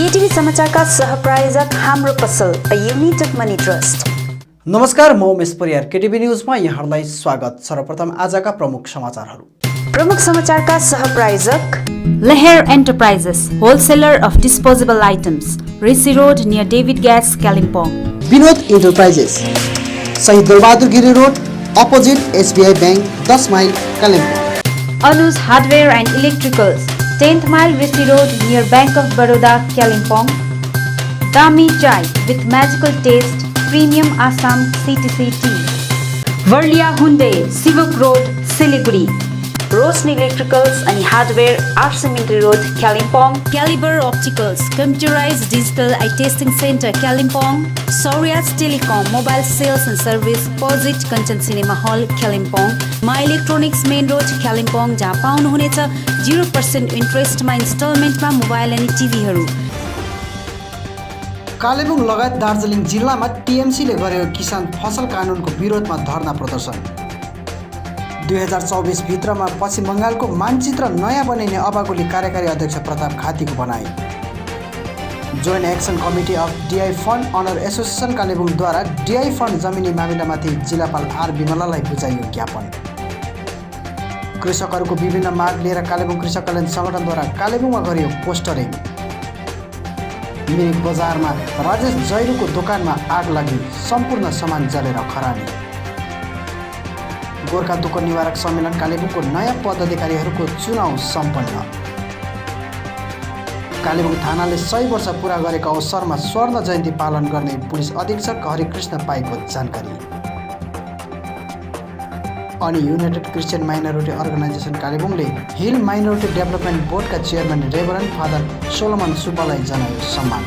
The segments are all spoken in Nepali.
केटीभी समाचारका सहप्रायोजक हाम्रो पसल अ युनाइटेड मनी ट्रस्ट। नमस्कार, म उमेश परियार। केटीभी न्यूजमा यहाँलाई स्वागत। सर्वप्रथम आजका प्रमुख समाचारहरू। प्रमुख समाचारका सहप्रायोजक Leher Enterprises, wholesaler of disposable items, Rishi Road near David Gas, Kalimpong. Vinod enterprises, Shahid Darbahadur Giri road, opposite SBI bank, 10 mile, Kalimpong. Anu's Hardware and Electricals, 10th mile Rishi Road near Bank of Baroda, Kalimpong. Dami Chai with magical taste, premium Assam CTC tea. Varlia Hyundai, Sivak Road, Siliguri. Roshni electricals अनि hardware RC Mintri road Kalimpong. Caliber Opticals, computerized digital eye testing center, Kalimpong. Saurias Telecom, mobile sales and service, Posit Kanchan Cinema Hall, Kalimpong. My Electronics Main Road, Kalimpong, जहाँ पाउनुहुनेछ 0% इन्ट्रेस्टमा इन्स्टलमेन्टमा मोबाइल अनि टिभीहरू। कालेबुङ लगायत दार्जिलिङ जिल्लामा टिएमसीले गरेको किसान फसल कानुनको विरोधमा धरना प्रदर्शन। 2024 भित्रमा पश्चिम बङ्गालको मानचित्र नयाँ बनाइने अबागोली कार्यकारी अध्यक्ष प्रताप खातीको भनाई। Joint action committee of DI fund honour association कालेबुङद्वारा डिआई फन्ड जमिनी मामिलामाथि जिल्लापाल आर विमलालाई बुझाइयो ज्ञापन। कृषकहरूको विभिन्न माग लिएर कालेबुङ कृषक कल्याण सङ्गठनद्वारा कालेबुङमा गरियो पोस्टरिङ। मिरिक बजारमा राजेश जैरूको दोकानमा आग लागि सम्पूर्ण सामान जलेर खरानी। गोर्खा दुःख निवारक सम्मेलन कालेबुङको नयाँ पदाधिकारीहरूको चुनाव सम्पन्न। कालेबुङ थानाले 100 वर्ष पुरा गरेको अवसरमा स्वर्ण जयन्ती पालन गर्ने पुलिस अधीक्षक हरिकृष्ण पाईको जानकारी। अनि युनाइटेड क्रिस्चियन माइनोरिटी अर्गनाइजेसन कालेबुङले हिल माइनोरिटी डेभलपमेन्ट बोर्डका चेयरम्यान रेभरेन्ड फादर सोलोमन सुब्बालाई जनायो सम्मान।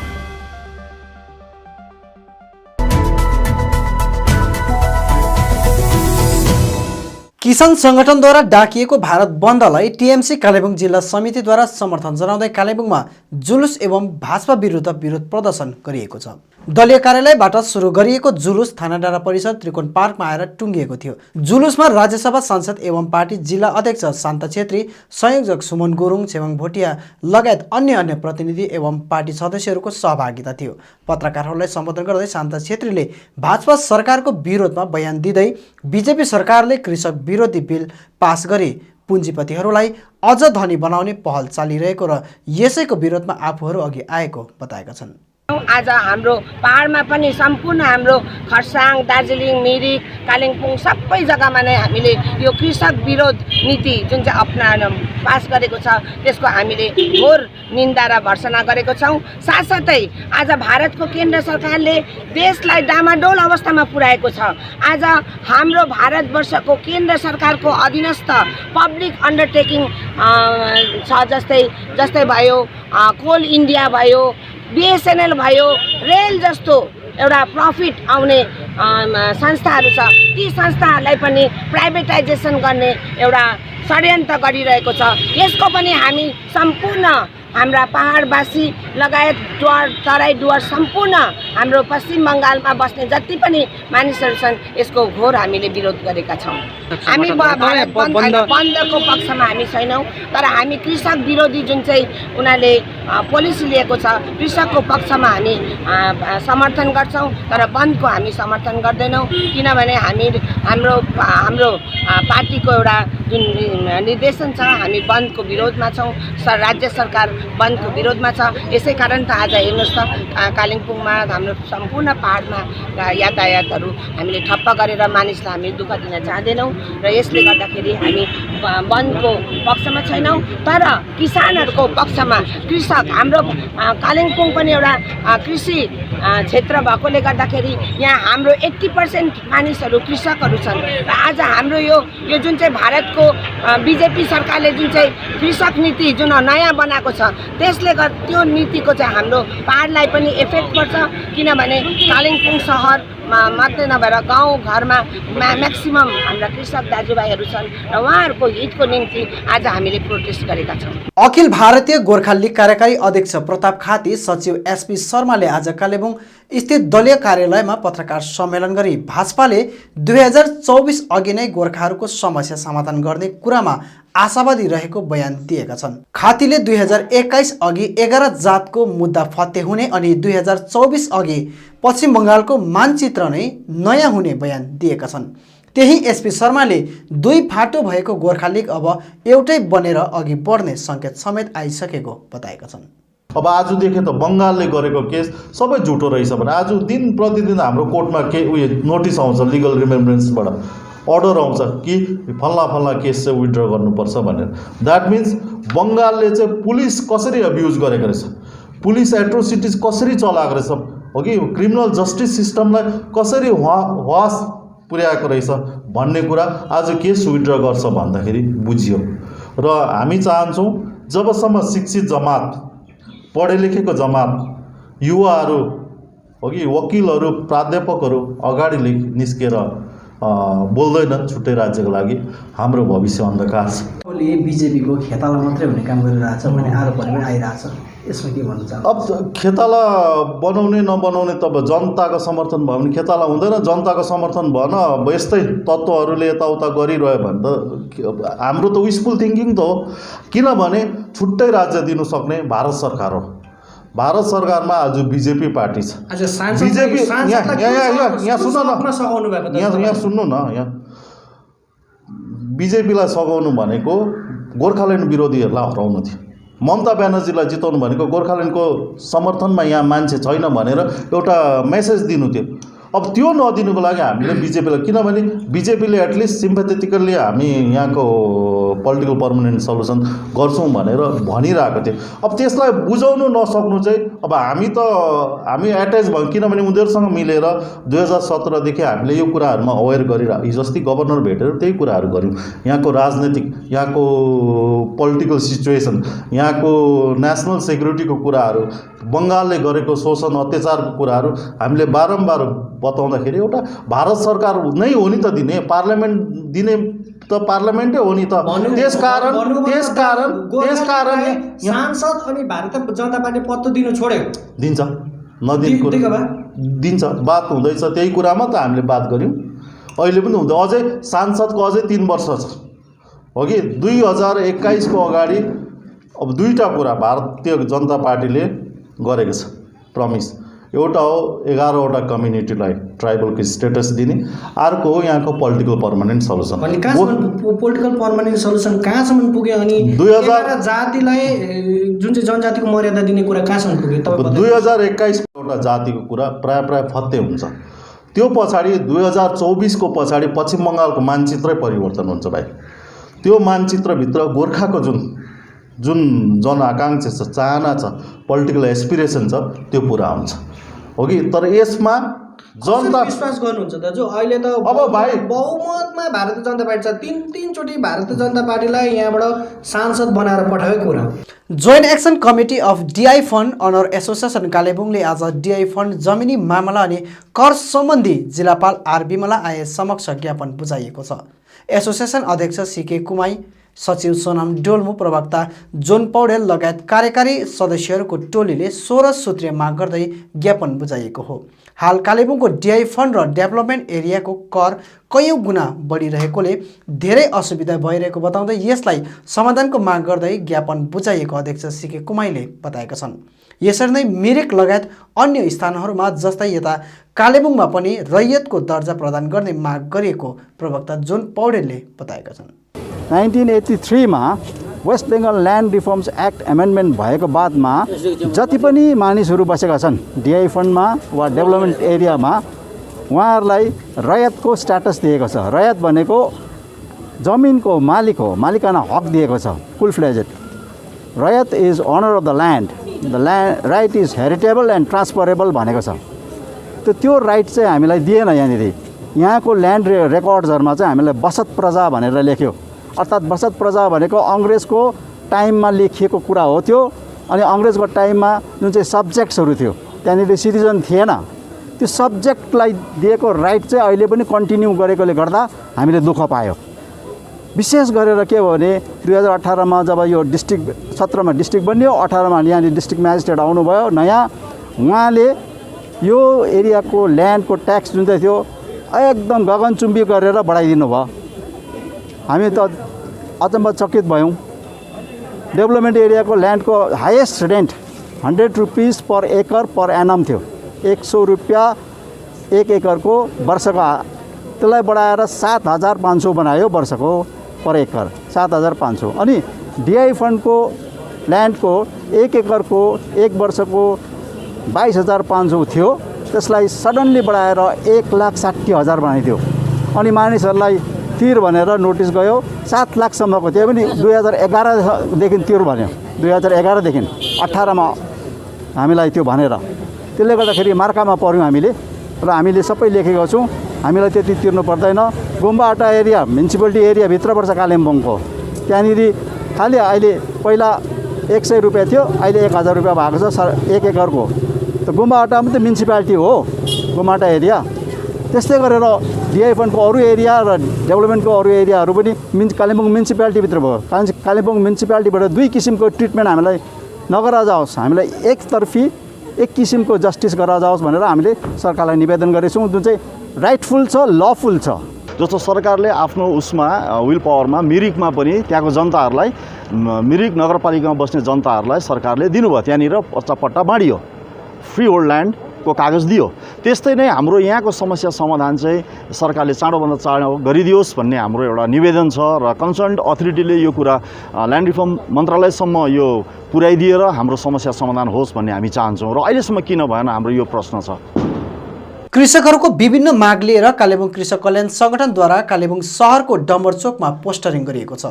किसान संगठनद्वारा डाकिएको भारत बन्दलाई टिएमसी कालेबुङ जिल्ला समितिद्वारा समर्थन जनाउँदै कालेबुङमा जुलुस एवं भाजपा विरुद्ध विरोध प्रदर्शन गरिएको छ। दलीय कार्यालयबाट सुरु गरिएको जुलुस थाना डाँडा परिसर त्रिकोण पार्कमा आएर टुङ्गिएको थियो। जुलुसमा राज्यसभा सांसद एवं पार्टी जिल्ला अध्यक्ष शान्ता छेत्री, संयोजक सुमन गुरुङ, छेवाङ भोटिया लगायत अन्य प्रतिनिधि एवं पार्टी सदस्यहरूको सहभागिता थियो। पत्रकारहरूलाई सम्बोधन गर्दै शान्ता छेत्रीले भाजपा सरकारको विरोधमा बयान दिँदै बिजेपी सरकारले कृषक विरोधी बिल पास गरी पुँजीपतिहरूलाई अझ धनी बनाउने पहल चालिरहेको र यसैको विरोधमा आफूहरू अघि आएको बताएका छन्। आज हाम्रो पहाडमा पनि सम्पूर्ण हाम्रो खरसाङ, दार्जिलिङ, मिरिक, कालिम्पोङ सबै जग्गामा नै हामीले यो कृषक विरोध नीति जुन चाहिँ पास गरेको छ त्यसको हामीले घोर निन्दा र भर्त्सना गरेको छौँ। साथसाथै आज भारतको केन्द्र सरकारले देशलाई डामाडोल अवस्थामा पुर्याएको छ। आज हाम्रो भारतवर्षको केन्द्र सरकारको अधीनस्थ पब्लिक अन्डरटेकिङ छ, जस्तै भयो कोल इन्डिया भयो, बिएसएनएल भयो, रेल जस्तो एउटा प्रफिट आउने संस्थाहरू छ। ती संस्थाहरूलाई पनि प्राइभेटाइजेसन गर्ने एउटा षड्यन्त्र गरिरहेको छ। यसको पनि हामी सम्पूर्ण हाम्रा पहाडवासी लगायत तराई डुवर्स सम्पूर्ण हाम्रो पश्चिम बङ्गालमा बस्ने जति पनि मानिसहरू छन् यसको घोर हामीले विरोध गरेका छौँ। हामी भारत बन्दको पक्षमा हामी छैनौँ, तर हामी कृषक विरोधी जुन चाहिँ उनीहरूले पोलिसी लिएको छ कृषकको पक्षमा हामी समर्थन गर्छौँ, तर बन्दको हामी समर्थन गर्दैनौँ। किनभने हाम्रो पार्टीको एउटा जुन निर्देशन छ हामी बन्दको विरोधमा छौँ, राज्य सरकार बन्दको विरोधमा छ। यसै कारण त आज हेर्नुहोस् त कालिम्पोङमा हाम्रो सम्पूर्ण पहाडमा यातायातहरू हामीले ठप्प गरेर मानिसलाई हामी दुःख दिन चाहँदैनौँ र यसले गर्दाखेरि हामी बन्दको पक्षमा छैनौँ, तर किसानहरूको पक्षमा कृषक हाम्रो कालिम्पोङ पनि एउटा कृषि क्षेत्र भएकोले गर्दाखेरि यहाँ हाम्रो 80% मानिसहरू कृषकहरू छन् र आज हाम्रो यो जुन चाहिँ भारतको बिजेपी सरकारले जुन चाहिँ कृषक नीति जुन नयाँ बनाएको छ त्यसले गर्दा त्यो नीतिको चाहिँ हाम्रो पहाडलाई पनि इफेक्ट पर्छ। किनभने कालिम्पोङ सहरमा मात्रै नभएर गाउँ घरमा म्याक्सिमम हाम्रा कृषक दाजुभाइहरू छन् र उहाँहरूको हितको निम्ति आज हामीले प्रोटेस्ट गरेका छौँ। अखिल भारतीय गोर्खा लीग कार्यकारी अध्यक्ष प्रताप खाती, सचिव एसपी शर्माले आज कालेबुङ स्थित दलीय कार्यालयमा पत्रकार सम्मेलन गरी भाजपाले 2024 अघि नै गोर्खाहरूको समस्या समाधान गर्ने कुरामा आशावादी रहेको बयान दिएका छन्। खातीले 2021 अघि 11 जातको मुद्दा फत्ते हुने अनि 2024 अघि पश्चिम बङ्गालको मानचित्र नै नयाँ हुने बयान दिएका छन्। त्यही एसपी शर्माले दुई फाटो भएको गोर्खा लीग अब एउटै बनेर अघि बढ्ने सङ्केत समेत आइसकेको बताएका छन्। अब आजदेखि त बङ्गालले गरेको केस सबै झुटो रहेछ भने आज दिन प्रतिदिन हाम्रो कोर्टमा उयो नोटिस आउँछ, लिगल रिमेम्ब्रेन्सबाट अर्डर आउँछ कि फल्ला केस चाहिँ विथड्र गर्नुपर्छ भनेर। द्याट मिन्स बङ्गालले चाहिँ पुलिस कसरी अब्युज गरेको रहेछ, पुलिस एट्रोसिटिज कसरी चलाएको रहेछ, हो कि क्रिमिनल जस्टिस सिस्टमलाई कसरी वास पुर्याएको रहेछ भन्ने कुरा आज केस विथड्र गर्छ भन्दाखेरि बुझियो। र हामी चाहन्छौँ जबसम्म शिक्षित जमात, पढे लेखेको जमात, युवाहरू, हो कि वकिलहरू, प्राध्यापकहरू अगाडि निस्केर बोल्दैनन् छुट्टै राज्यको लागि, हाम्रो भविष्य अन्धकार छ। बिजेपीको खेताला मात्रै हुने काम गरिरहेछ भन्ने आरोपहरू पनि आइरहेछ, यसमा के भन्नु चाहनुहुन्छ? अब खेताला बनाउने नबनाउने त अब जनताको समर्थन भयो भने खेताला हुँदैन, जनताको समर्थन भएन अब यस्तै तत्त्वहरूले यताउता गरिरह्यो भने त हाम्रो त विशफुल थिङ्किङ त हो। किनभने छुट्टै राज्य दिनु सक्ने भारत सरकार हो, भारत सरकारमा आज बिजेपी पार्टी छ। बिजेपी यहाँ सुन्नु न, यहाँ बिजेपीलाई सघाउनु भनेको गोर्खाल्यान्ड विरोधीहरूलाई हराउनु थियो, ममता ब्यानर्जीलाई जिताउनु भनेको गोर्खाल्यान्डको समर्थनमा यहाँ मान्छे छैन भनेर एउटा मेसेज दिनु थियो। अब त्यो नदिनुको लागि हामीले बिजेपीलाई, किनभने बिजेपीले एटलिस्ट सिम्पेथेटिकल्ली हामी यहाँको पोलिटिकल पर्मानेन्ट सल्युसन गर्छौँ भनेर भनिरहेको थियो। अब त्यसलाई बुझाउनु नसक्नु चाहिँ अब हामी एट्याच भयौँ, किनभने उनीहरूसँग मिलेर 2017 हामीले यो कुराहरूमा अवेर गरिरहेको, हिजो अस्ति गभर्नर भेटेर त्यही कुराहरू गऱ्यौँ। यहाँको राजनीतिक, यहाँको पोलिटिकल सिचुएसन, यहाँको नेसनल सेक्युरिटीको कुराहरू, बङ्गालले गरेको शोषण अत्याचारको कुराहरू हामीले बारम्बार बताउँदाखेरि एउटा भारत सरकार नै हो नि त दिने, पार्लियामेन्ट दिने त पार्लियामेन्टै हो नि त। त्यसकारण सांसद अनि भारतीय जनता पार्टी पत्तो दिनु छोड्यो, दिन्छ नदिएको दिन्छ, बात हुँदैछ त्यही कुरामा त हामीले बात गऱ्यौँ। अहिले पनि हुँदै, अझै सांसदको अझै 3 वर्ष छ, हो कि 2021 को अगाडि अब दुईवटा कुरा भारतीय जनता पार्टीले गरेको छ प्रमिस। एउटा हो 11वटा कम्युनिटीलाई ट्राइबलको स्टेटस दिने, अर्को हो यहाँको political permanent solution. Political permanent solution कहाँसम्म पुग्यो अनि 2000 जातिलाई जुन चाहिँ जनजातिको मर्यादा दिने कुरा कहाँसम्म पुग्यो? 2021 एउटा जातिको कुरा प्राय फत्ते हुन्छ, त्यो पछाडि 2024 को पछाडि पश्चिम बङ्गालको मानचित्रै परिवर्तन हुन्छ भाइ। त्यो मानचित्रभित्र गोर्खाको जुन जनआकाङ्क्षा छ, चाहना छ, पोलिटिकल एस्पिरेसन छ, त्यो पुरा हुन्छ, हो कि। तर यसमा जनता विश्वास गर्नुहुन्छ दाजु? अहिले त अब भाइ बहुमतमा भारतीय जनता पार्टी छ, तीनचोटि भारतीय जनता पार्टीलाई यहाँबाट सांसद बनाएर पठाएको कुरा। Joint action committee of DI fund honour association कालेबुङले आज डिआई फन्ड जमिनी मामला अनि कर सम्बन्धी जिल्लापाल आर बिमला आए समक्ष ज्ञापन बुझाइएको छ। एसोसिएसन अध्यक्ष सीके कुमाई, सचिव सोनाम डोल्मु, प्रवक्ता जोन पौडेल लगायत कार्यकारी सदस्यहरूको टोलीले 16 सूत्रीय माग गर्दै ज्ञापन बुझाइएको हो। हाल कालेबुङको डिआई फन्ड र डेभलपमेन्ट एरियाको कर कयौं गुणा बढिरहेकोले धेरै असुविधा भइरहेको बताउँदै यसलाई समाधानको माग गर्दै ज्ञापन बुझाइएको अध्यक्ष सीके कुमाईले बताएका छन्। यसरी नै मिरिक लगायत अन्य स्थानहरूमा जस्तै यता कालेबुङमा पनि रैयतको दर्जा प्रदान गर्ने माग गरिएको प्रवक्ता जोन पौडेलले बताएका छन्। 1983 मा West Bengal land reforms act amendment भएको बादमा जति पनि मानिसहरू बसेका छन् डिआई फन्डमा वा डेभलपमेन्ट एरियामा उहाँहरूलाई रैयतको स्ट्याटस दिएको छ। रैयत भनेको जमिनको मालिक हो, मालिकाना हक दिएको छ, फुल फ्लेजेड। रैयत is honour of the land right is heritable and transferable भनेको छ। त्यो राइट चाहिँ हामीलाई दिएन। यहाँनिर यहाँको ल्यान्ड रेकर्ड्सहरूमा चाहिँ हामीलाई बसत प्रजा भनेर लेख्यो, अर्थात् बसत प्रजा भनेको अङ्ग्रेजको टाइममा लेखिएको कुरा हो त्यो। अनि अङ्ग्रेजको टाइममा जुन चाहिँ सब्जेक्ट्सहरू थियो त्यहाँनिर सिटिजन थिएन, त्यो सब्जेक्टलाई दिएको राइट चाहिँ अहिले पनि कन्टिन्यू गरेकोले गर्दा हामीले दुःख पायो। विशेष गरेर के हो भने 2018मा जब यो डिस्ट्रिक्ट 17मा डिस्ट्रिक्ट बन्यो, 18मा यहाँनिर डिस्ट्रिक्ट म्याजिस्ट्रेट आउनुभयो नयाँ, उहाँले यो एरियाको ल्यान्डको ट्याक्स जुन चाहिँ थियो एकदम गगनचुम्बी गरेर बढाइदिनु भयो। हामी त अचम्मचकित भयौँ। डेभलपमेन्ट एरियाको ल्यान्डको हाइएस्ट रेन्ट 100 रुपिस पर एकर पर एनम थियो, 100 रुपियाँ एक एकरको वर्षको, त्यसलाई बढाएर 7,500 बनायो वर्षको पर एकर 7,500। अनि डिआई फन्डको ल्यान्डको एक एकरको एक वर्षको 22,500 थियो, त्यसलाई सडनली बढाएर 1,60,000 बनाइदियो। अनि मानिसहरूलाई तिर भनेर नोटिस गयो, 7 लाखसम्मको थियो पनि 2011देखि तिर भन्यो, 2011देखि 18मा हामीलाई त्यो भनेर, त्यसले गर्दाखेरि मार्कामा पऱ्यौँ हामीले र हामीले सबै लेखेको छौँ। हामीलाई त्यति तिर्नु पर्दैन। गुम्बाहट्टा एरिया म्युनिसिपालिटी एरिया भित्र पर्छ कालिम्पोङको, त्यहाँनिर खालि अहिले पहिला 100 रुपियाँ थियो, अहिले 1,000 रुपियाँ भएको छ एक एकरको। त गुम्बाहट्टामा त म्युनिसिपालिटी हो गुम्बाहट्टा एरिया। त्यस्तै गरेर डिआई फन्डको अरू एरिया र डेभलपमेन्टको अरू एरियाहरू पनि कालिम्पोङ म्युनिसिपालिटीभित्र भयो। कालिम्पोङ म्युनिसिपालिटीबाट 2 किसिमको ट्रिटमेन्ट हामीलाई नगरा जाओस्, हामीलाई एकतर्फी एक किसिमको जस्टिस गरा जाओस् भनेर हामीले सरकारलाई निवेदन गरेछौँ, जुन चाहिँ राइटफुल छ, लफुल छ। जस्तो सरकारले आफ्नो उसमा विल पावरमा मिरिकमा पनि त्यहाँको जनताहरूलाई, मिरिक नगरपालिकामा बस्ने जनताहरूलाई सरकारले दिनुभयो, त्यहाँनिर पट्टा बाँडियो, फ्री होल्ड ल्यान्डको कागज दियो। त्यस्तै नै हाम्रो यहाँको समस्या समाधान चाहिँ सरकारले चाँडोभन्दा चाँडो गरिदियोस् भन्ने हाम्रो एउटा निवेदन छ र कन्सर्न्ड अथोरिटीले यो कुरा ल्यान्ड रिफर्म मन्त्रालयसम्म यो पुर्याइदिएर हाम्रो समस्या समाधान होस् भन्ने हामी चाहन्छौँ। र अहिलेसम्म किन भएन हाम्रो यो प्रश्न छ। कृषकहरूको विभिन्न माग लिएर कालेबुङ कृषक कल्याण संगठनद्वारा कालेबुङ शहरको डम्बरचोकमा पोस्टरिङ गरिएको छ।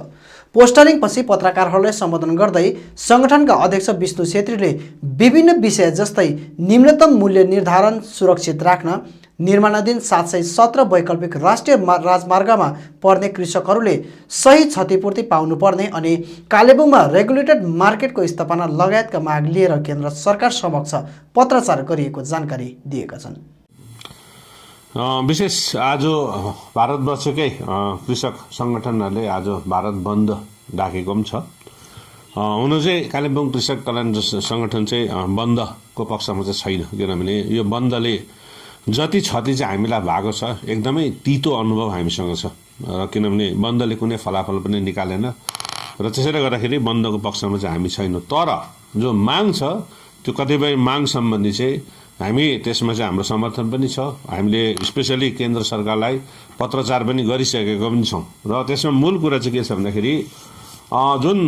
पोस्टरिङपछि पत्रकारहरूलाई सम्बोधन गर्दै संगठनका अध्यक्ष विष्णु छेत्रीले विभिन्न विषय जस्तै न्यूनतम मूल्य निर्धारण सुरक्षित राख्न, निर्माणाधीन 717 वैकल्पिक राष्ट्रिय राजमार्गमा पर्ने कृषकहरूले सही क्षतिपूर्ति पाउनुपर्ने अनि कालेबुङमा रेगुलेटेड मार्केटको स्थापना लगायतका माग लिएर केन्द्र सरकार समक्ष पत्राचार गरिएको जानकारी दिएका छन्। विशेष आज भारतवर्षकै कृषक सङ्गठनहरूले आज भारत बन्द डाकेको पनि छ। हुन चाहिँ कालिम्पोङ कृषक कल्याण सङ्गठन चाहिँ बन्दको पक्षमा चाहिँ छैन, किनभने यो बन्दले जति क्षति चाहिँ हामीलाई भएको छ एकदमै तितो अनुभव हामीसँग छ, किनभने बन्दले कुनै फलाफल पनि निकालेन र त्यसैले गर्दाखेरि बन्दको पक्षमा चाहिँ हामी छैनौँ। तर जो माग छ त्यो कतिपय माग सम्बन्धी चाहिँ हामी त्यसमा चाहिँ हाम्रो समर्थन पनि छ। हामीले स्पेसली केन्द्र सरकारलाई पत्रचार पनि गरिसकेको पनि छौँ र त्यसमा मूल कुरा चाहिँ के छ भन्दाखेरि जुन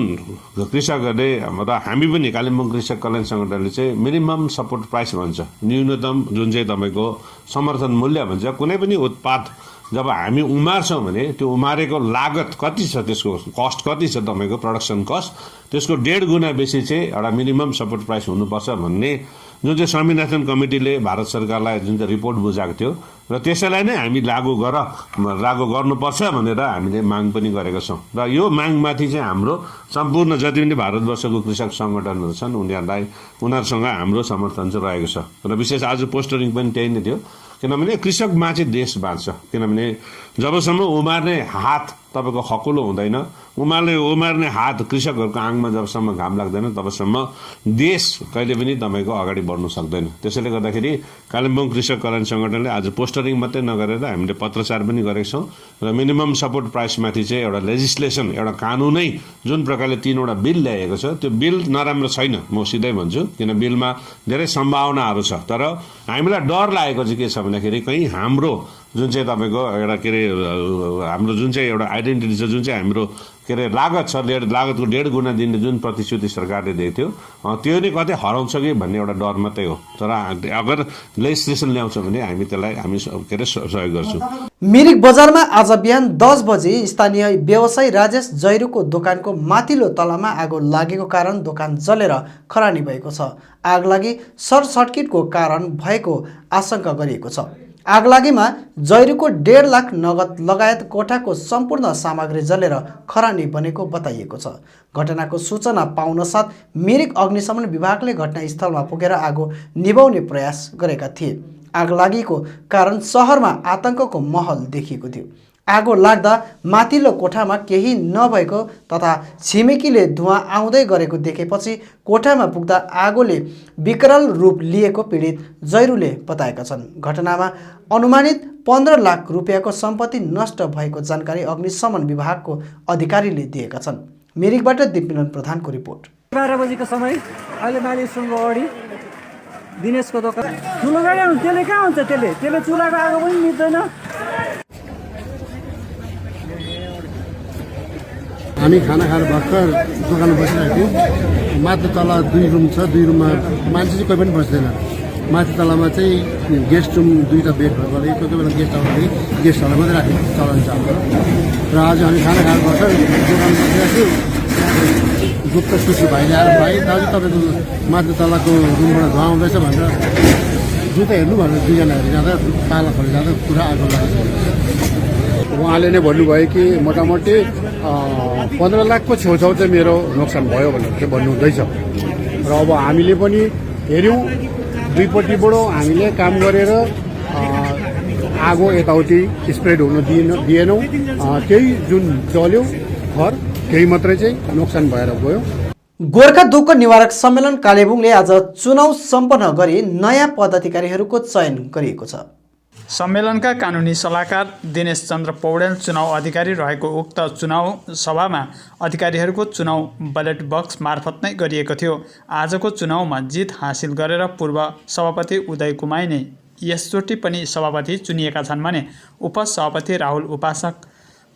कृषकहरूले र हामी पनि कालिम्पोङ कृषक कल्याण सङ्गठनले चाहिँ मिनिमम सपोर्ट प्राइस भन्छ, न्यूनतम जुन चाहिँ तपाईँको समर्थन मूल्य भन्छ। कुनै पनि उत्पाद जब हामी उमार्छौँ भने त्यो उमारेको लागत कति छ, त्यसको कस्ट कति छ, तपाईँको प्रोडक्सन कस्ट, त्यसको 1.5 गुणा बेसी चाहिँ एउटा मिनिमम सपोर्ट प्राइस हुनुपर्छ भन्ने जुन चाहिँ स्वामीनाथन कमिटीले भारत सरकारलाई जुन चाहिँ रिपोर्ट बुझाएको थियो र त्यसैलाई नै हामी लागू गर्नुपर्छ भनेर हामीले माग पनि गरेका छौँ। र यो मागमाथि चाहिँ हाम्रो सम्पूर्ण जति पनि भारतवर्षको कृषक सङ्गठनहरू छन् उनीहरूसँग हाम्रो समर्थन चाहिँ रहेको छ। र विशेष आज पोस्टरिङ पनि त्यही नै थियो, किनभने कृषकमा चाहिँ देश बाँच्छ। किनभने जबसम्म उमार्ने हात तपाईँको खकुलो हुँदैन, उमार्ने हात कृषकहरूको आङमा जबसम्म घाम लाग्दैन तबसम्म देश कहिले पनि तपाईँको अगाडि बढ्नु सक्दैन। त्यसैले गर्दाखेरि कालिम्पोङ कृषक कल्याण सङ्गठनले आज पोस्टरिङ मात्रै नगरेर हामीले पत्रचार पनि गरेका छौँ र मिनिमम सपोर्ट प्राइसमाथि चाहिँ एउटा लेजिस्लेसन, एउटा कानुनै जुन प्रकारले 3वटा बिल ल्याएको छ त्यो बिल नराम्रो छैन, म सिधै भन्छु, किन बिलमा धेरै सम्भावनाहरू छ। तर हामीलाई डर लागेको चाहिँ के छ भन्दाखेरि कहीँ हाम्रो जुन चाहिँ तपाईँको एउटा के अरे हाम्रो जुन चाहिँ एउटा आइडेन्टिटी छ, जुन चाहिँ हाम्रो के अरे लागत छ, लागतको 1.5 गुणा दिने जुन प्रतिश्रुति सरकारले दिएको थियो त्यो नै कतै हराउँछ कि भन्ने एउटा डर मात्रै हो। तर अगर लेजिस्लेसन ल्याउँछ भने हामी त्यसलाई के अरे सहयोग गर्छौँ। मिरिक बजारमा आज बिहान 10 बजे स्थानीय व्यवसायी राजेश जैरूको दोकानको माथिल्लो तलामा आगो लागेको कारण दोकान जलेर खरानी भएको छ। आगलागी सर्ट सर्किटको कारण भएको आशंका गरिएको छ। आगलागीमा जैरूको 1.5 लाख नगद लगायत कोठाको सम्पूर्ण सामग्री जलेर खरानी बनेको बताइएको छ। घटनाको सूचना पाउन साथ मिरिक अग्निशमन विभागले घटनास्थलमा पुगेर आगो निभाउने प्रयास गरेका थिए। आगलागीको कारण सहरमा आतंकको माहौल देखिएको थियो। आगो लाग्दा माथिल्लो कोठामा केही नभएको तथा छिमेकीले धुवाँ आउँदै गरेको देखेपछि कोठामा पुग्दा आगोले विकराल रूप लिएको पीडित जैरूले बताएका छन्। घटनामा अनुमानित 15 लाख रुपियाँको सम्पत्ति नष्ट भएको जानकारी अग्निशमन विभागको अधिकारीले दिएका छन्। मिरिकबाट दिपमिलन प्रधानको रिपोर्ट। 12 बजेको समय अहिले माली सुनको अगाडि दिनेशको दोकान ठुलो गाडी आउँछ, त्यसले कहाँ हुन्छ, त्यसले चुलाको आगो पनि मिल्दैन। हामी खाना खाएर भर्खर दोकानमा बसिरहेको थियौँ। माथि तल 2 रुम छ, 2 रुममा मान्छे चाहिँ कोही पनि बस्दैन। माथि तलमा चाहिँ गेस्ट रुम 2टा बेड भएकोले कोही कोही बेला गेस्ट आउँदाखेरि गेस्टहरूलाई मात्रै राख्ने चलन छ हाम्रो। र आज हामी खाना खाएर भर्खर दोकानमा बसिरहेको थियौँ। गुप्त सूची भाइले आएर भाइ दाजु तपाईँको माथि तलको रुमबाट धुवा आउँदैछ भनेर जुत्ता हेर्नु भनेर 2 जना हेरेर जाँदा पाला खोलेर जाँदा पुरा आगो लागेको छ। उहाँले नै भन्नुभयो कि मोटामोटी 15 लाखको छेउछाउ चाहिँ मेरो नोक्सान भयो भनेर चाहिँ भन्नुहुँदैछ। र अब हामीले पनि हेऱ्यौँ, दुईपट्टिबाट हामीले काम गरेर आगो यताउति स्प्रेड हुन दिएनौँ। केही जुन जल्यो घर केही मात्रै चाहिँ नोक्सान भएर गयो। गोर्खा दुःख निवारक सम्मेलन कालेबुङले आज चुनाव सम्पन्न गरी नयाँ पदाधिकारीहरूको चयन गरिएको छ। सम्मेलनका कानुनी सल्लाहकार दिनेश चन्द्र पौडेल चुनाव अधिकारी रहेको उक्त चुनाव सभामा अधिकारीहरूको चुनाव ब्यालेट बक्स मार्फत नै गरिएको थियो। आजको चुनावमा जित हासिल गरेर पूर्व सभापति उदय कुमाई नै यसचोटि पनि सभापति चुनिएका छन् भने उपसभापति राहुल उपासक,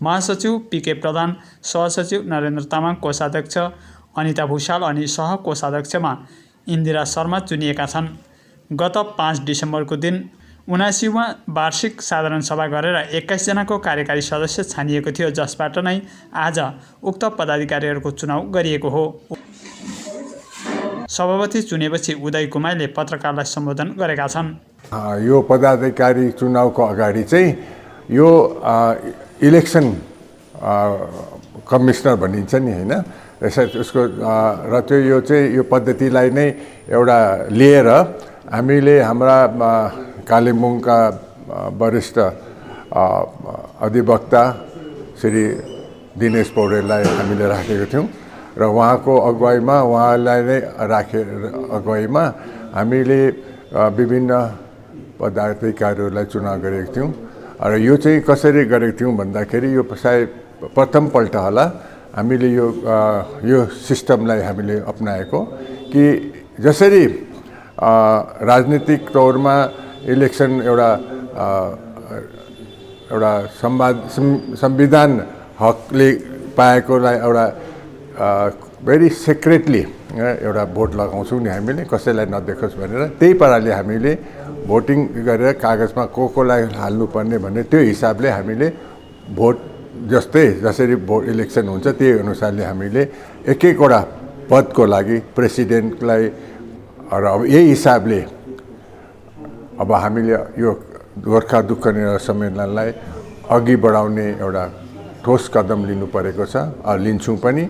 महासचिव पीके प्रधान, सहसचिव नरेन्द्र तामाङ, कोषाध्यक्ष अनिता भूषाल अनि सहकोषाध्यक्षमा इन्दिरा शर्मा चुनिएका छन्। गत 5 डिसेम्बरको दिन 79वां वार्षिक साधारण सभा गरेर 21 जनाको कार्यकारी सदस्य छानिएको थियो, जसबाट नै आज उक्त पदाधिकारीहरूको चुनाव गरिएको हो। सभापति चुनेपछि उदय कुमाईले पत्रकारलाई सम्बोधन गरेका छन्। यो पदाधिकारी चुनावको अगाडि चाहिँ यो इलेक्सन कमिसनर भनिन्छ नि हैन, उसको र त्यो यो चाहिँ यो पद्धतिलाई नै एउटा लिएर हामीले हाम्रा कालिम्पोङका वरिष्ठ अधिवक्ता श्री दिनेश पौडेललाई हामीले राखेको थियौँ र उहाँको अगुवाईमा उहाँलाई नै अगुवाईमा हामीले विभिन्न पदाधिकारीहरूलाई चुनाव गरेको थियौँ। र यो चाहिँ कसरी गरेको थियौँ भन्दाखेरि यो सायद प्रथमपल्ट होला हामीले यो सिस्टमलाई हामीले अपनाएको कि जसरी राजनीतिक तौरमा इलेक्सन एउटा संविधान हकले पाएकोलाई एउटा भेरी सिक्रेटली एउटा भोट लगाउँछौँ नि हामीले, कसैलाई नदेखोस् भनेर, त्यही पाराले हामीले भोटिङ गरेर कागजमा कोलाई हाल्नुपर्ने भन्ने त्यो हिसाबले हामीले भोट जसरी भोट इलेक्सन हुन्छ त्यही अनुसारले हामीले एक एकवटा पदको लागि प्रेसिडेन्टलाई र अब यही हिसाबले अब हामीले यो गोर्खा दुःख निवारक सम्मेलनलाई अघि बढाउने एउटा ठोस कदम लिनु परेको छ, लिन्छौँ पनि।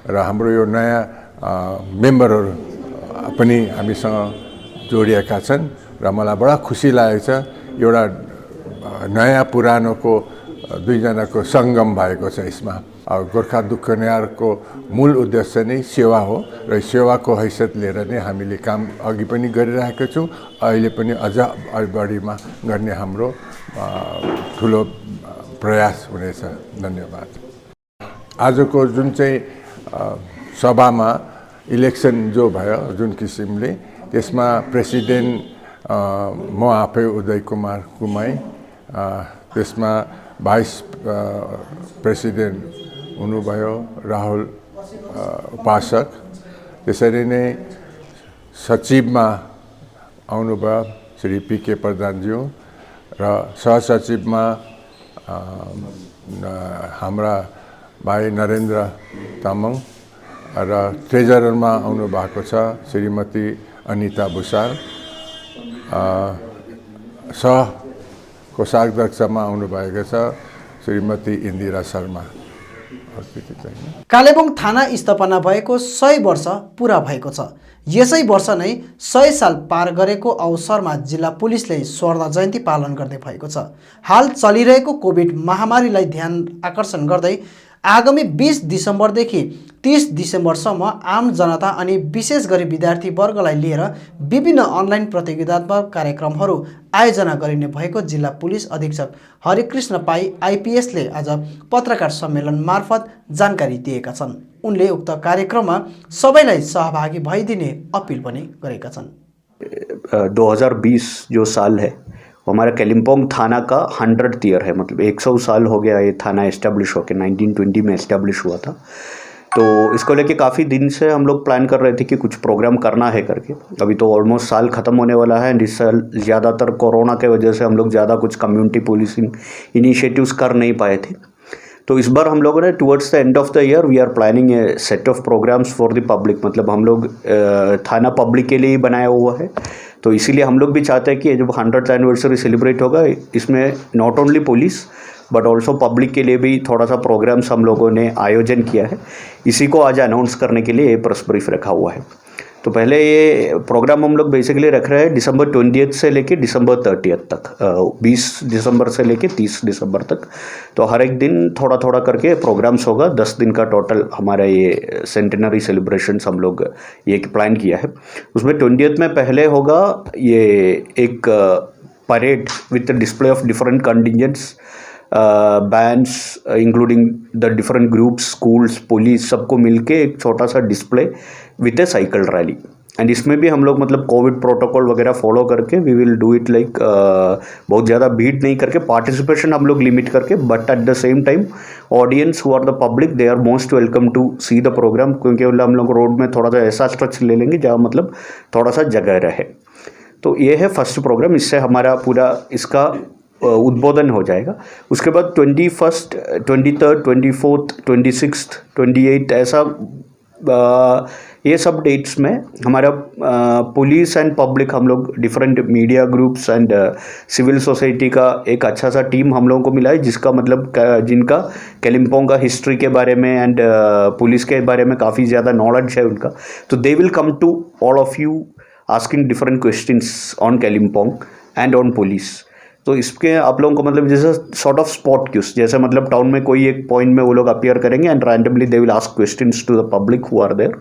र हाम्रो यो नयाँ मेम्बरहरू पनि हामीसँग जोडिएका छन् र मलाई बडा खुसी लागेको छ। एउटा नयाँ पुरानोको 2 जनाको सङ्गम भएको छ यसमा। गोर्खा दुःख निवारकको मूल उद्देश्य नै सेवा हो र सेवाको हैसियत लिएर नै हामीले काम अघि पनि गरिरहेका छौँ, अहिले पनि अझ बढीमा गर्ने हाम्रो ठुलो प्रयास हुनेछ। धन्यवाद। आजको जुन चाहिँ सभामा इलेक्सन जो भयो जुन किसिमले, त्यसमा प्रेसिडेन्ट म आफै उदय कुमार कुमाई, त्यसमा भाइस प्रेसिडेन्ट हुनुभयो राहुल उपासक, त्यसरी नै सचिवमा आउनुभयो श्री पीके प्रधानज्यू र सहसचिवमा हाम्रा भाइ नरेन्द्र तामाङ र ट्रेजररमा आउनु भएको छ श्रीमती अनिता भूषाल, कोषाध्यक्षमा आउनुभएको छ श्रीमती इन्दिरा शर्मा। कालेबुङ थाना स्थापना भएको 100 वर्ष पुरा भएको छ। यसै वर्ष नै 100 साल पार गरेको अवसरमा जिल्ला पुलिसले स्वर्ण जयन्ती पालन गर्दै भएको छ। हाल चलिरहेको कोभिड महामारीलाई ध्यान आकर्षण गर्दै आगामी 20 दिसम्बरदेखि 30 दिसम्बरसम्म आम जनता अनि विशेष गरी विद्यार्थी वर्गलाई लिएर विभिन्न अनलाइन प्रतियोगितात्मक कार्यक्रमहरू आयोजना गरिने भएको जिल्ला पुलिस अधीक्षक हरिकृष्ण पाई आइपीएसले आज पत्रकार सम्मेलन मार्फत जानकारी दिएका छन्। उनले उक्त कार्यक्रममा सबैलाई सहभागी भइदिने अपील पनि गरेका छन्। 2020 जो साल है हमारा कालिम्पोंग थाना का 100th ईयर है, मतलब 100 साल हो गया ये थाना एस्टेब्लिश होकर, 1920 में एस्टेब्लिश हुआ था। तो इसको लेके काफ़ी दिन से हम लोग प्लान कर रहे थे कि कुछ प्रोग्राम करना है करके। अभी तो ऑलमोस्ट साल ख़त्म होने वाला है एंड इस साल ज़्यादातर कोरोना के वजह से हम लोग ज़्यादा कुछ कम्युनिटी पुलिसिंग इनिशिएटिव्स कर नहीं पाए थे। तो इस बार हम लोगों ने towards the end of the year we are planning a set of programs for the public, मतलब हम लोग थाना पब्लिक के लिए ही बनाया हुआ है। तो इसीलिए हम लोग भी चाहते हैं कि जब 100th एनिवर्सरी सेलिब्रेट होगा इसमें not only police but also public के लिए भी थोड़ा सा प्रोग्राम्स हम लोगों ने आयोजन किया है। इसी को आज अनाउंस करने के लिए ये प्रेस ब्रीफ रखा हुआ है। तो पहले ये प्रोग्राम हम लोग बेसिकली रख रहे हैं दिसंबर 20 से लेके दिसंबर 30 तक, 20 दिसंबर से लेके 30 दिसंबर तक। तो हर एक दिन थोड़ा थोड़ा करके प्रोग्राम्स होगा। 10 दिन का टोटल हमारा ये सेंटेनरी सेलिब्रेशंस हम लोग ये प्लान किया है। उसमें 20 में पहले होगा ये एक parade with display of different contingents, bands including the different groups, schools, police, सबको मिलके एक छोटा सा display with a cycle rally. And इसमें भी हम लोग मतलब कोविड प्रोटोकॉल वगैरह फॉलो करके we will do it like बहुत ज़्यादा भीड़ नहीं करके, पार्टिसिपेशन हम लोग लिमिट करके, but at the same time audience who are the public they are most welcome to see the program, क्योंकि हम लोग रोड में थोड़ा सा ऐसा स्ट्रेच ले लेंगे जहाँ मतलब थोड़ा सा जगह रहे। तो ये है फर्स्ट प्रोग्राम, इससे हमारा पूरा इसका उद्बोधन हो जाएगा। उसके बाद 21st, 23rd, 24th, 26th, 28th ऐसा ये सब डेट्स में हमारा पुलिस एंड पब्लिक हम लोग different media groups and civil society का एक अच्छा सा टीम हम लोगों को मिला है, जिसका मतलब जिनका कालिम्पोंग का हिस्ट्री के बारे में एंड पुलिस के बारे में काफ़ी ज़्यादा नॉलेज है उनका। तो they will come to all of you asking different questions on Kalimpong and on police. तो इसके आप लोगों को मतलब जैसे सॉर्ट ऑफ स्पॉट क्यूज, जैसे मतलब टाउन में कोई एक पॉइंट में वो लोग अपीयर करेंगे and randomly they will ask questions to the public who are there,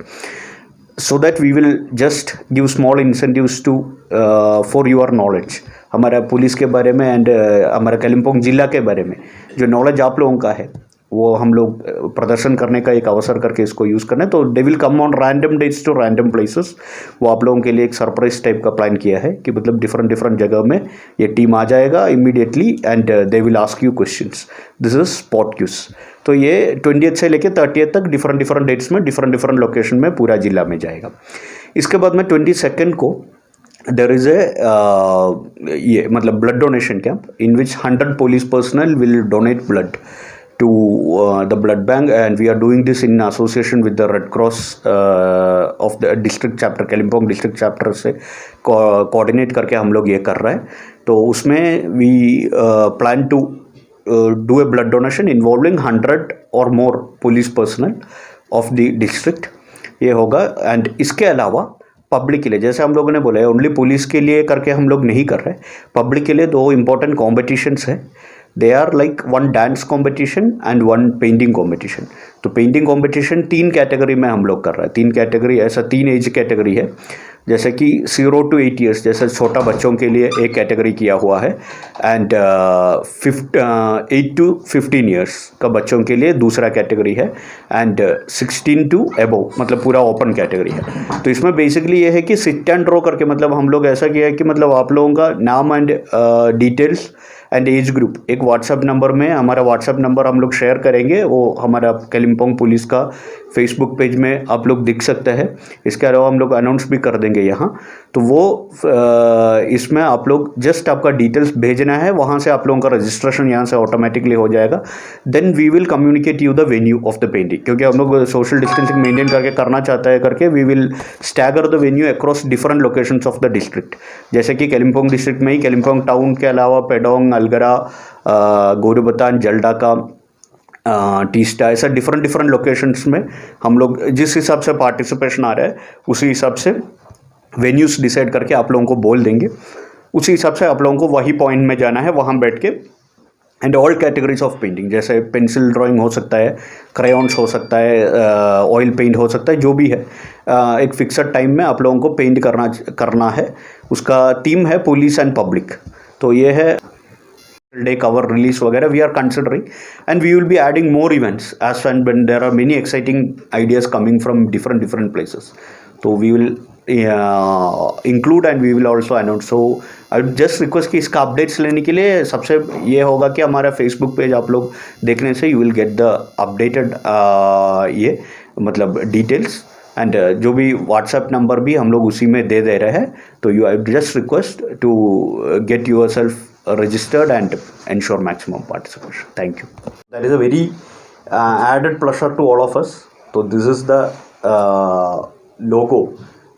so that we will just give small incentives to for your knowledge हमारा पुलिस के बारे में एंड हमारा कालिम्पोंग जिला के बारे में जो नॉलेज आप लोगों का है वो हम लोग प्रदर्शन करने का एक अवसर करके इसको यूज़ करना है। तो they will come on random dates to random places. वो आप लोगों के लिए एक सरप्राइज टाइप का प्लान किया है कि मतलब डिफरेंट जगह में ये टीम आ जाएगा immediately and they will ask you questions. This is spot quiz. तो ये 20th से लेकर 30th तक डिफरेंट डेट्स में डिफरेंट लोकेशन में पूरा जिला में जाएगा। इसके बाद में 22nd को देर इज़ ए ये मतलब blood donation camp in which 100 police personal will donate blood to the blood bank, and we are doing this in association with the Red Cross of the district chapter, Kalimpong district chapter say coordinate करके हम लोग ये कर रहे हैं। तो उसमें we plan to do a blood donation involving 100 or more police personnel of the district, ये होगा। एंड इसके अलावा पब्लिक के लिए, जैसे हम लोगों ने बोला है ओनली पुलिस के लिए करके हम लोग नहीं कर रहे, पब्लिक के लिए 2 इम्पोर्टेंट कॉम्पिटिशन्स है। They are like 1 dance competition and 1 painting competition. तो पेंटिंग कॉम्पिटिशन 3 कैटेगरी में हम लोग कर रहे हैं। 3 कैटेगरी ऐसा 3 एज कैटेगरी है, जैसे कि 0 to 8 years जैसे छोटा बच्चों के लिए एक कैटेगरी किया हुआ है एंड 8 to 15 years का बच्चों के लिए दूसरा कैटेगरी है एंड 16 to above मतलब पूरा ओपन कैटेगरी है। तो इसमें बेसिकली ये है कि सिट एंड ड्रॉ करके मतलब हम लोग ऐसा किया है कि मतलब आप लोगों का नाम and details and age group एक व्हाट्सएप नंबर में, हमारा व्हाट्सएप नंबर हम लोग शेयर करेंगे, वो हमारा कालिम्पोंग पुलिस का फेसबुक पेज में आप लोग दिख सकते हैं। इसके अलावा हम लोग अनाउंस भी कर देंगे यहाँ। तो वो इसमें आप लोग जस्ट आपका डिटेल्स भेजना है, वहाँ से आप लोगों का रजिस्ट्रेशन यहाँ से ऑटोमेटिकली हो जाएगा। Then we will communicate you the venue of the painting, क्योंकि हम लोग सोशल डिस्टेंसिंग मेंटेन करके करना चाहता है करके we will stagger the venue across different locations of the district. जैसे कि कालिम्पोंग डिस्ट्रिक्ट में ही कालिम्पोंग टाउन के अलावा पेडोंग, अलगरा, गोरुबतान, जलडाका टीस्टा, ऐसा डिफरेंट लोकेशंस में हम लोग जिस हिसाब से पार्टिसिपेशन आ रहा है उसी हिसाब से वेन्यूज़ डिसाइड करके आप लोगों को बोल देंगे। उसी हिसाब से आप लोगों को वही पॉइंट में जाना है, वहाँ बैठ के and all categories of painting, जैसे पेंसिल ड्राइंग हो सकता है, क्रेयॉन्स हो सकता है, ऑयल पेंट हो सकता है, जो भी है एक फिक्सड टाइम में आप लोगों को पेंट करना है। उसका थीम है पुलिस एंड पब्लिक। तो ये है डे कवर रिलीज वगैरह we are considering and we will be adding more events as and when there are many exciting ideas coming from different places. तो we will include and we will also announce. So I would just request कि इसका अपडेट्स लेने के लिए सबसे ये होगा कि हमारा फेसबुक पेज आप लोग देखने से you will get the updated ये मतलब डिटेल्स एंड जो भी व्हाट्सएप नंबर भी हम लोग उसी में दे रहे हैं। तो you I just request to get yourself registered and ensure maximum participation. Thank you. That is a very added pleasure to all of us. So this is the logo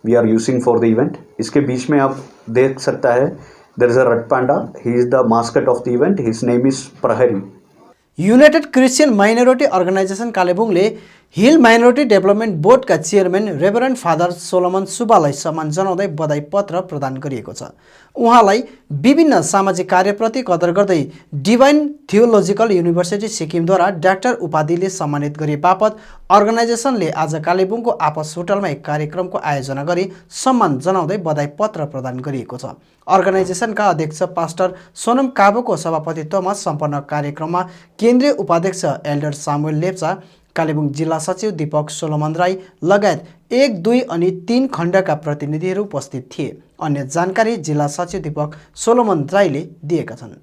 we are using for the event. इसके बीच में आप देख सकता है there is a red panda. He is the mascot of the event. His name is Prahari. United christian minority organisation कालेबुङले हिल माइनोरिटी डेभलपमेन्ट बोर्डका चेयरम्यान रेभरेन्ड फादर सोलोमन सुब्बालाई सम्मान जनाउँदै बधाई पत्र प्रदान गरिएको छ। उहाँलाई विभिन्न सामाजिक कार्यप्रति कदर गर्दै डिभाइन थियोलोजिकल युनिभर्सिटी सिक्किमद्वारा डाक्टर उपाधिले सम्मानित गरे बापत अर्गनाइजेसनले आज कालेबुङको आपस होटलमा एक कार्यक्रमको आयोजना गरी सम्मान जनाउँदै बधाई पत्र प्रदान गरिएको छ। अर्गनाइजेसनका अध्यक्ष पास्टर सोनम काबोको सभापतित्वमा सम्पन्न कार्यक्रममा केन्द्रीय उपाध्यक्ष एल्डर सामुएल लेप्चा, कालेबुङ जिल्ला सचिव दीपक सोलोमन राई लगायत 1, 2 अनि 3 खण्डका प्रतिनिधिहरू उपस्थित थिए। अन्य जानकारी जिल्ला सचिव दीपक सोलोमन राईले दिएका छन्।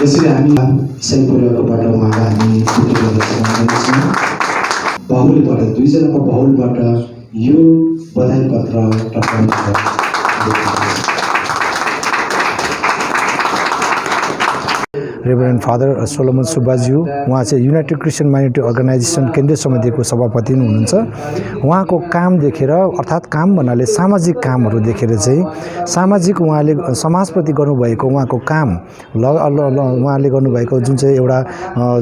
यसरी हामी इसाई परिवारकोबाट उहाँलाई हामी बाहुलबाट 2 जनाको बाहुलबाट यो बधाई पत्र रेभरेन्ड फादर सोलोमन सुब्बाज्यू, उहाँ चाहिँ युनाइटेड क्रिस्चियन माइनोरिटी अर्गनाइजेसन केन्द्रीय समितिको सभापति हुनुहुन्छ। उहाँको काम देखेर अर्थात् काम भन्नाले सामाजिक कामहरू देखेर चाहिँ सामाजिक उहाँले समाजप्रति गर्नुभएको उहाँको काम उहाँले गर्नुभएको जुन चाहिँ एउटा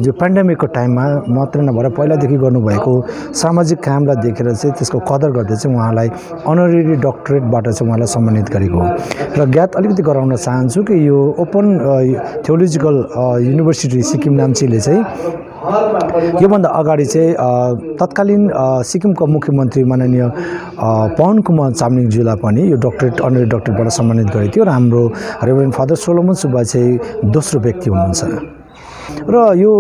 जो पेन्डेमिकको टाइममा मात्र नभएर पहिलादेखि गर्नुभएको सामाजिक कामलाई देखेर चाहिँ त्यसको कदर गर्दै चाहिँ उहाँलाई अनरेरी डक्टरेटबाट चाहिँ उहाँलाई सम्मानित गरेको हो। र ज्ञात अलिकति गराउन चाहन्छु कि यो ओपन थियोलोजिकल युनिभर्सिटी सिक्किम नाम्चीले चाहिँ योभन्दा अगाडि चाहिँ तत्कालीन सिक्किमको मुख्यमन्त्री माननीय पवन कुमार चामलिङज्यूलाई पनि यो डक्टरेट अनरेरी डक्टरेटबाट सम्मानित गरेको थियो र हाम्रो रेभरेन्ड फादर सोलोमन सुब्बा चाहिँ दोस्रो व्यक्ति हुनुहुन्छ। र यो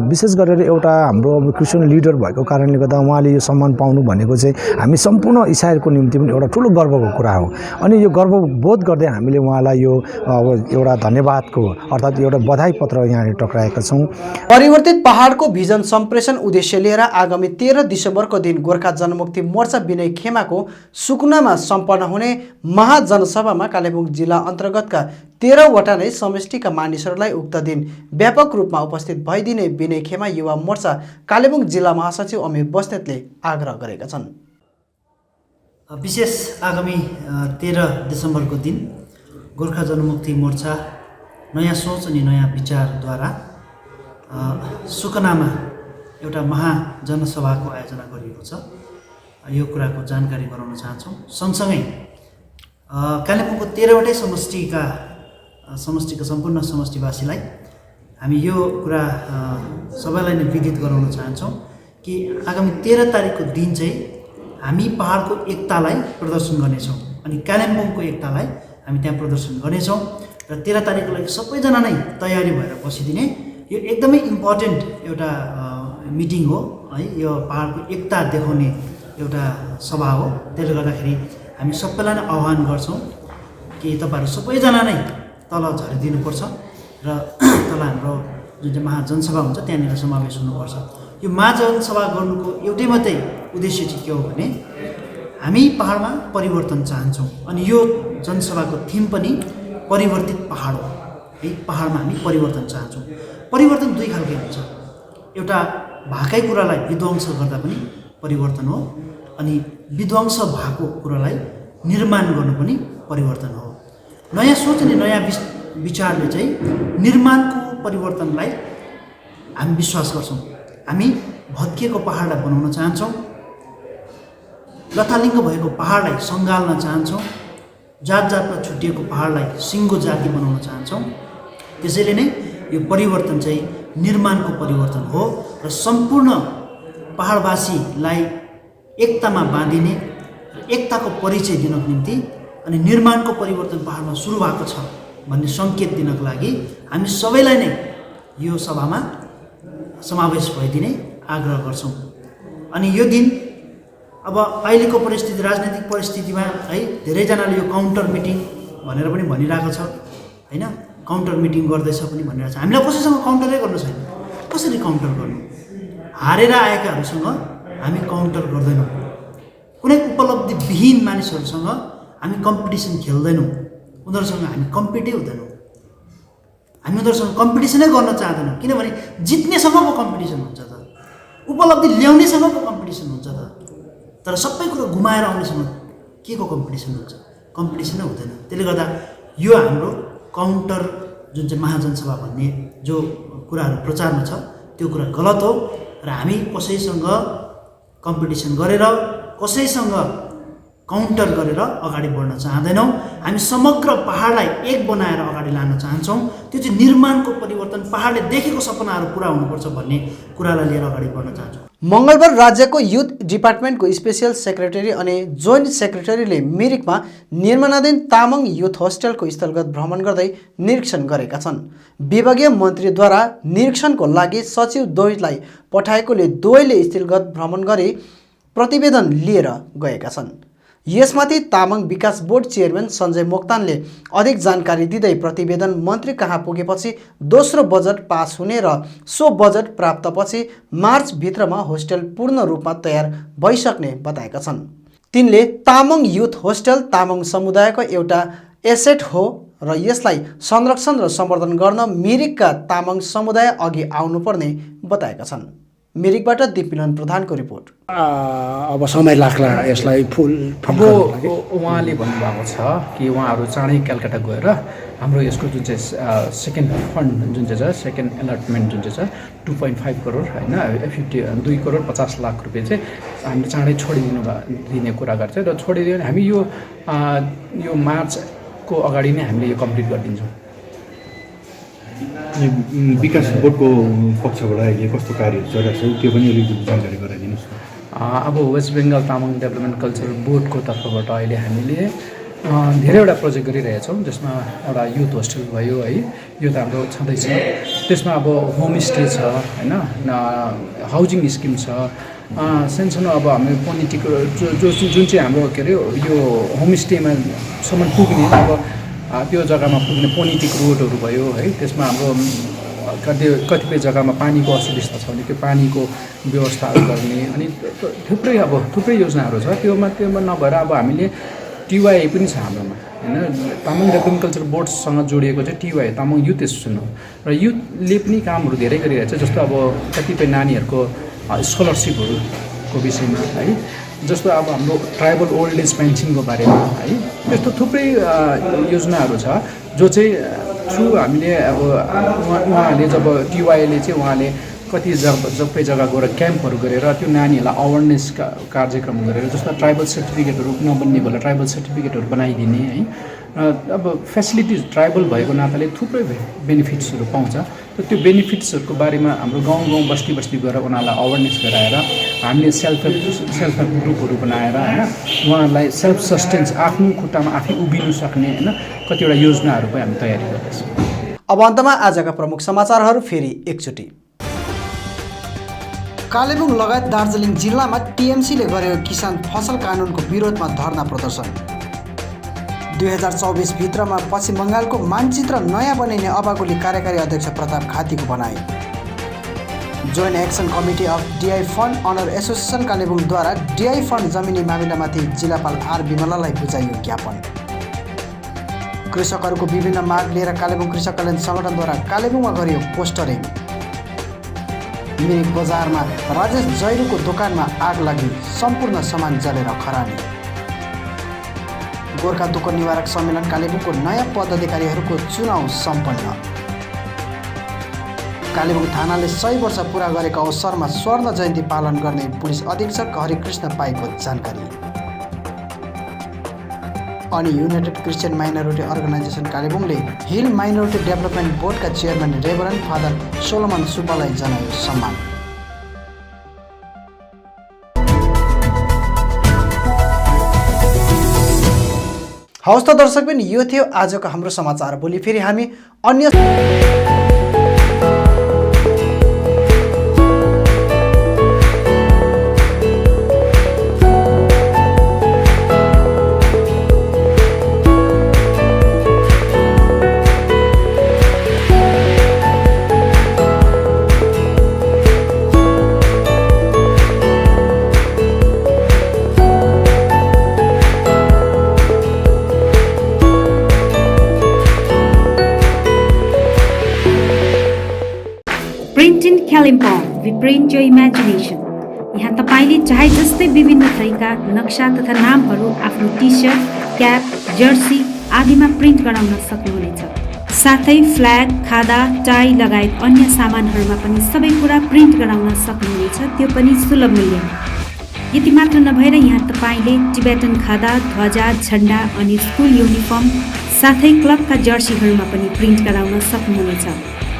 विशेष गरेर एउटा हाम्रो क्रिस्चियन लिडर भएको कारणले गर्दा उहाँले यो सम्मान पाउनु भनेको चाहिँ हामी सम्पूर्ण इसाईहरूको निम्ति पनि एउटा ठुलो गर्वको कुरा हो। अनि यो गर्व बोध गर्दै हामीले उहाँलाई यो एउटा धन्यवादको अर्थात् एउटा बधाई पत्र यहाँ टक्राएका छौँ। परिवर्तित पहाडको भिजन सम्प्रेषण उद्देश्य लिएर आगामी 13 डिसेम्बरको दिन गोर्खा जनमुक्ति मोर्चा विनय खेमाको सुकुनामा सम्पन्न हुने महाजनसभामा कालेबुङ जिल्ला अन्तर्गतका 13 वटा नै समष्टिका मानिसहरूलाई उक्त दिन व्यापक रूपमा उपस्थित भइदिने विनय खेमा युवा मोर्चा कालेबुङ जिल्ला महासचिव अमिर बस्नेतले आग्रह गरेका छन्। विशेष आगामी 13 डिसेम्बरको दिन गोर्खा जनमुक्ति मोर्चा नयाँ सोच अनि नयाँ विचारद्वारा सुकुनामा एउटा महाजनसभाको आयोजना गरिएको छ। यो कुराको जानकारी गराउन चाहन्छौँ। सँगसँगै कालेबुङको 13 वटै समष्टिका सम्पूर्ण समष्टिवासीलाई हामी यो कुरा सबैलाई नै विदित गराउन चाहन्छौँ कि आगामी 13 तारिकको दिन चाहिँ हामी पहाडको एकतालाई प्रदर्शन गर्नेछौँ अनि कालिम्पोङको एकतालाई हामी त्यहाँ प्रदर्शन गर्नेछौँ र 13 तारिकको लागि सबैजना नै तयारी भएर बसिदिने यो एकदमै इम्पोर्टेन्ट एउटा मिटिङ हो है। यो पहाडको एकता देखाउने एउटा सभा हो। त्यसले गर्दाखेरि हामी सबैलाई नै आह्वान गर्छौँ कि तपाईँहरू सबैजना नै तल झरिदिनुपर्छ र तल हाम्रो जुन चाहिँ महाजनसभा हुन्छ त्यहाँनिर समावेश हुनुपर्छ। यो महाजनसभा गर्नुको एउटै मात्रै उद्देश्य चाहिँ के हो भने हामी पहाडमा परिवर्तन चाहन्छौँ अनि यो जनसभाको थिम पनि परिवर्तित पहाड हो है। पहाडमा हामी परिवर्तन चाहन्छौँ। परिवर्तन दुई खालको हुन्छ, एउटा भएकै कुरालाई विध्वंस गर्दा पनि परिवर्तन हो अनि विध्वंस भएको कुरालाई निर्माण गर्नु पनि परिवर्तन हो। नयाँ सोच अनि नयाँ विचारले चाहिँ निर्माणको परिवर्तनलाई हामी विश्वास गर्छौँ। हामी भत्किएको पहाडलाई बनाउन चाहन्छौँ, लथालिङ्ग भएको पहाडलाई सङ्घाल्न चाहन्छौँ, जात जातमा छुट्टिएको पहाडलाई सिङ्गो जाति बनाउन चाहन्छौँ। त्यसैले नै यो परिवर्तन चाहिँ निर्माणको परिवर्तन हो र सम्पूर्ण पहाडवासीलाई एकतामा बाँधिने, एकताको परिचय दिनको निम्ति अनि निर्माणको परिवर्तन पहाडमा सुरु भएको छ भन्ने सङ्केत दिनको लागि हामी सबैलाई नै यो सभामा समावेश भइदिने आग्रह गर्छौँ। अनि यो दिन अब अहिलेको परिस्थिति, राजनैतिक परिस्थितिमा है धेरैजनाले यो काउन्टर मिटिङ भनेर पनि भनिरहेको छ होइन, काउन्टर मिटिङ गर्दैछ पनि भनिरहेको छ। हामीलाई कसैसँग काउन्टरै गर्नु छैन। कसरी काउन्टर गर्नु? हारेर आएकाहरूसँग हामी काउन्टर गर्दैनौँ। कुनै उपलब्धिविहीन मानिसहरूसँग हामी कम्पिटिसन खेल्दैनौँ। उनीहरूसँग हामी कम्पिटै हुँदैनौँ। हामी उनीहरूसँग कम्पिटिसनै गर्न चाहँदैनौँ, किनभने जित्नेसँगको कम्पिटिसन हुन्छ त, उपलब्धि ल्याउनेसँगको कम्पिटिसन हुन्छ त, तर सबै कुरो गुमाएर आउनेसँग के को कम्पिटिसन हुन्छ? कम्पिटिसनै हुँदैन। त्यसले गर्दा यो हाम्रो काउन्टर जुन चाहिँ महाजनसभा भन्ने जो कुराहरू प्रचारमा छ त्यो कुरा गलत हो र हामी कसैसँग कम्पिटिसन गरेर, कसैसँग काउन्टर गरेर अगाडि बढ्न चाहँदैनौँ। हामी समग्र पहाडलाई एक बनाएर अगाडि लान चाहन्छौँ। त्यो चाहिँ निर्माणको परिवर्तन, पहाडले देखेको सपनाहरू पुरा हुनुपर्छ भन्ने कुरालाई लिएर अगाडि बढ्न चाहन्छौँ। मङ्गलबार राज्यको युथ डिपार्टमेन्टको स्पेसियल सेक्रेटरी अनि जोइन्ट सेक्रेटरीले मिरिकमा निर्माणाधीन तामाङ युथ होस्टेलको स्थलगत भ्रमण गर्दै निरीक्षण गरेका छन्। विभागीय मन्त्रीद्वारा निरीक्षणको लागि सचिव दोइलाई पठाएकोले दोइले स्थलगत भ्रमण गरी प्रतिवेदन लिएर गएका छन्। यसमाथि तामाङ विकास बोर्ड चेयरम्यान सञ्जय मोक्तानले अधिक जानकारी दिँदै प्रतिवेदन मन्त्री कहाँ पुगेपछि दोस्रो बजेट पास हुने र सो बजेट प्राप्तपछि मार्चभित्रमा होस्टेल पूर्ण रूपमा तयार भइसक्ने बताएका छन्। तिनले तामाङ युथ होस्टेल तामाङ समुदायको एउटा एसेट हो र यसलाई संरक्षण र सम्वर्धन गर्न मिरिकका तामाङ समुदाय अघि आउनुपर्ने बताएका छन्। मिरिकबाट दिपमिलन प्रधानको रिपोर्ट। अब समय लाग्ला यसलाई फुल अब उहाँले भन्नुभएको छ कि उहाँहरू चाँडै कलकत्ता गएर हाम्रो यसको जुन चाहिँ सेकेन्ड फन्ड जुन चाहिँ छ, सेकेन्ड अलटमेन्ट जुन चाहिँ छ 2.5 करोड होइन, 2 करोड 50 लाख रुपियाँ चाहिँ हामीले चाँडै दिने कुरा गर्छ र छोडिदियो भने हामी यो मार्चको अगाडि नै हामीले यो कम्प्लिट गरिदिन्छौँ। विकास बोर्डको पक्षबाट अहिले कस्तो कार्यहरू चलिरहेको छ त्यो पनि अलिकति जानकारी गराइदिनुहोस् न। अब वेस्ट बेङ्गल तामाङ डेभलपमेन्ट कल्चरल बोर्डको तर्फबाट अहिले हामीले धेरैवटा प्रोजेक्ट गरिरहेछौँ, जसमा एउटा युथ होस्टेल भयो है, यो त हाम्रो छँदैछ। त्यसमा अब होमस्टे छ होइन, हाउजिङ स्किम छ, सानसानो अब हाम्रो पोलिटिक जुन चाहिँ हाम्रो के अरे यो होमस्टेमा सम्म पुग्ने अब त्यो जग्गामा पुग्ने पोलिटिक रोडहरू भयो है, त्यसमा हाम्रो कतिपय जग्गामा पानीको असुविस्ता छ भने त्यो पानीको व्यवस्थाहरू गर्ने अनि थुप्रै योजनाहरू छ। त्योमा नभएर अब हामीले टिवाई पनि छ हाम्रोमा होइन, तामाङ डेभलपमेन्ट कल्चर बोर्डसँग जोडिएको चाहिँ टिवाई तामाङ युथ एसोसिएसन हो र युथले पनि कामहरू धेरै गरिरहेको छ। जस्तो अब कतिपय नानीहरूको स्कलरसिपहरूको विषयमा है, जस्तो अब हाम्रो ट्राइबल ओल्ड एज पेन्सनको बारेमा है, त्यस्तो थुप्रै योजनाहरू छ जो चाहिँ थ्रु हामीले अब उहाँहरूले जब टिवाईले चाहिँ उहाँले कति सबै जग्गा गएर क्याम्पहरू गरेर त्यो नानीहरूलाई अवेरनेस कार्यक्रम गरेर, जस्तो ट्राइबल सर्टिफिकेटहरू नबन्ने बेला ट्राइबल सर्टिफिकेटहरू बनाइदिने है। अब फेसिलिटिज ट्राइबल भएको नाताले थुप्रै बेनिफिट्सहरू पाउँछ। त त्यो बेनिफिट्सहरूको बारेमा हाम्रो गाउँ बस्ती गएर उनीहरूलाई अवेरनेस गराएर हामीले सेल्फ हेल्प ग्रुपहरू बनाएर होइन, उहाँहरूलाई सेल्फ सस्टेन्स आफ्नो खुट्टामा आफै उभिनु सक्ने होइन कतिवटा योजनाहरू पनि हामी तयारी गर्दैछौँ। अब अन्तमा आजका प्रमुख समाचारहरू फेरि एकचोटि। कालेबुङ लगायत दार्जिलिङ जिल्लामा टिएमसीले गरेको किसान फसल कानुनको विरोधमा धरना प्रदर्शन। 2024 भित्रमा पश्चिम बङ्गालको मानचित्र नयाँ बनाइने अबागुली कार्यकारी अध्यक्ष प्रताप खातीको भनाई। Joint action committee of DI fund honour association कालेबुङद्वारा डिआई फन्ड जमिनी मामिलामाथि जिल्लापाल आर विमलालाई बुझाइयो ज्ञापन। कृषकहरूको विभिन्न माग लिएर कालेबुङ कृषक कल्याण सङ्गठनद्वारा कालेबुङमा गरियो पोस्टरिङ। मिरिक बजारमा राजेश जैरूको दोकानमा आग लागि सम्पूर्ण सामान जलेर खरानी। गोर्खा दुःख निवारक सम्मेलन कालेबुङको नयाँ पदाधिकारीहरूको चुनाव सम्पन्न। कालेबुङ थानाले 100 वर्ष पुरा गरेको अवसरमा स्वर्ण जयन्ती पालन गर्ने पुलिस अधीक्षक हरिकृष्ण पाईको जानकारी। अनि युनाइटेड क्रिस्चियन माइनोरिटी अर्गनाइजेसन कालेबुङले हिल माइनोरिटी डेभलपमेन्ट बोर्डका चेयरम्यान रेभरेन्ड फादर सोलोमन सुब्बालाई जनायो सम्मान। हवस् त दर्शकबिन, यो थियो आजको हाम्रो समाचार। भोलि फेरि हामी अन्य print in Kalimpong, we print your imagination. यहाँ तपाईँले चाहे जस्तै विभिन्न थरीका नक्सा तथा नामहरू आफ्नो टी सर्ट, क्याप, जर्सी आदिमा प्रिन्ट गराउन सक्नुहुनेछ। साथै फ्ल्याग, खादा, टाई लगायत अन्य सामानहरूमा पनि सबै कुरा प्रिन्ट गराउन सक्नुहुनेछ, त्यो पनि सुलभ मूल्यमा। यति मात्र नभएर यहाँ तपाईँले टिबेटन खादा, ध्वजा, झण्डा अनि स्कुल युनिफर्म साथै क्लबका जर्सीहरूमा पनि प्रिन्ट गराउन सक्नुहुनेछ।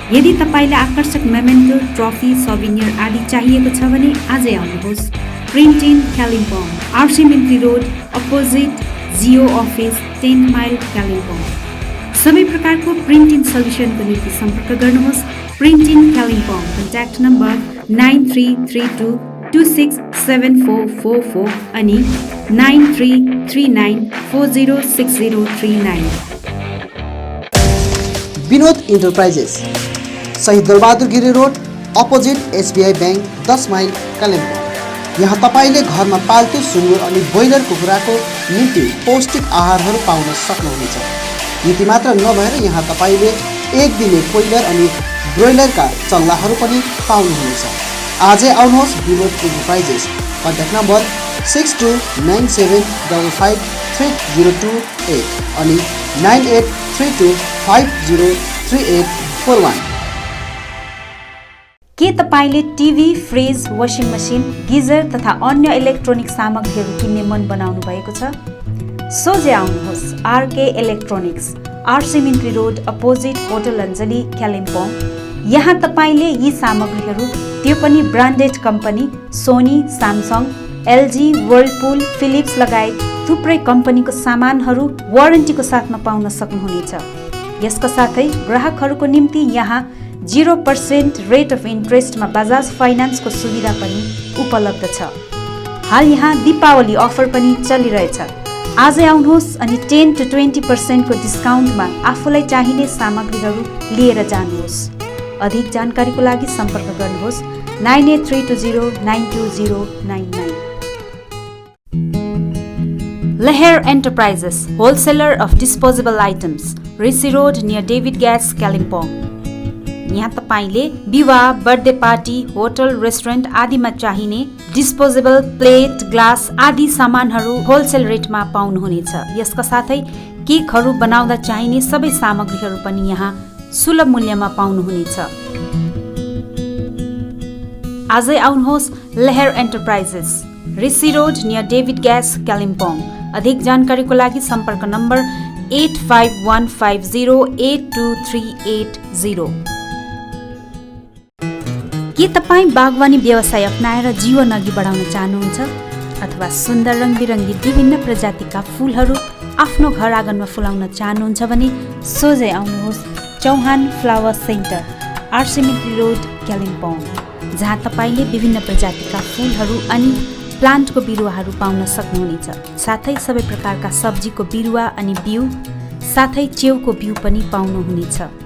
यदि तपाईँले आकर्षक मेमेन्टो, ट्रफी, सौभिनियर आदि चाहिएको छ भने आजै आउनुहोस्। Print in Kalimpong, RC Mintri road opposite Jio office, 10 mile Kalimpong. सबै प्रकारको प्रिन्टिङ सल्युसनको निम्ति सम्पर्क गर्नुहोस्। Print in Kalimpong, contact number 9332267444 अनि 9339406039। Vinod enterprises, Shahid Dalbahadur Giri road opposite SBI bank, 10 mile Kalimpong. यहाँ तपाईँले घरमा पाल्तु सुँगुर अनि ब्रोइलर कुखुराको निम्ति पौष्टिक आहारहरू पाउन सक्नुहुनेछ। यति मात्र नभएर यहाँ तपाईँले एक दिने कोइलर अनि ब्रोइलरका चल्लाहरू पनि पाउनुहुनेछ। आजै आउनुहोस् विनोद इन्टरप्राइजेस। कन्ट्याक्ट नम्बर 6297553028 अनि 9832503841। के तपाईँले TV, fridge, washing machine, geyser तथा अन्य इलेक्ट्रोनिक सामग्रीहरू किन्ने मन बनाउनु भएको छ? सोझै आउनुहोस् RK electronics, RC Mintri road opposite hotel Anjali Kalimpong. यहाँ तपाईँले यी सामग्रीहरू, त्यो पनि branded company Sony, Samsung, LG, Whirlpool, Philips लगायत थुप्रै कम्पनीको सामानहरू वारेन्टीको साथमा पाउन सक्नुहुनेछ। यसका साथै ग्राहकहरूको निम्ति यहाँ 0% रेट अफ इन्ट्रेस्टमा बजाज फाइनान्सको सुविधा पनि उपलब्ध छ। हाल यहाँ दीपावली अफर पनि चलिरहेछ। आजै आउनुहोस् अनि 10 to 20% को डिस्काउन्टमा आफूलाई चाहिने सामग्रीहरू लिएर जानुहोस्। अधिक जानकारीको लागि सम्पर्क गर्नुहोस् 9832092099। Leher Enterprises, wholesaler of disposable items, Rishi Road near David Gas, Kalimpong। यहाँ तपाईले विवाह, बर्थडे पार्टी, होटल, रेस्टुरेन्ट आदिमा चाहिने डिस्पोजेबल प्लेट, ग्लास आदि सामानहरू होलसेल रेटमा पाउनुहुनेछ। यसका साथै केकहरू बनाउँदा चाहिने सबै सामग्रीहरू पनि यहाँ सुलभ मूल्यमा पाउनुहुनेछ। आजै आउनुहोस् Lehar enterprises, Rishi road near David gas, Kalimpong. अधिक जानकारीको लागि सम्पर्क नम्बर 8515082380। के तपाईँ बागवानी व्यवसाय अपनाएर जीवन अघि बढाउन चाहनुहुन्छ अथवा सुन्दर रङबिरङ्गी विभिन्न प्रजातिका फुलहरू आफ्नो घर आँगनमा फुलाउन चाहनुहुन्छ भने सोझै आउनुहोस् Chauhan flower centre, RC Mintri road, Kalimpong, जहाँ तपाईँले विभिन्न प्रजातिका फुलहरू अनि प्लान्टको बिरुवाहरू पाउन सक्नुहुनेछ। साथै सबै प्रकारका सब्जीको बिरुवा अनि बिउ साथै च्याउको बिउ पनि पाउनुहुनेछ।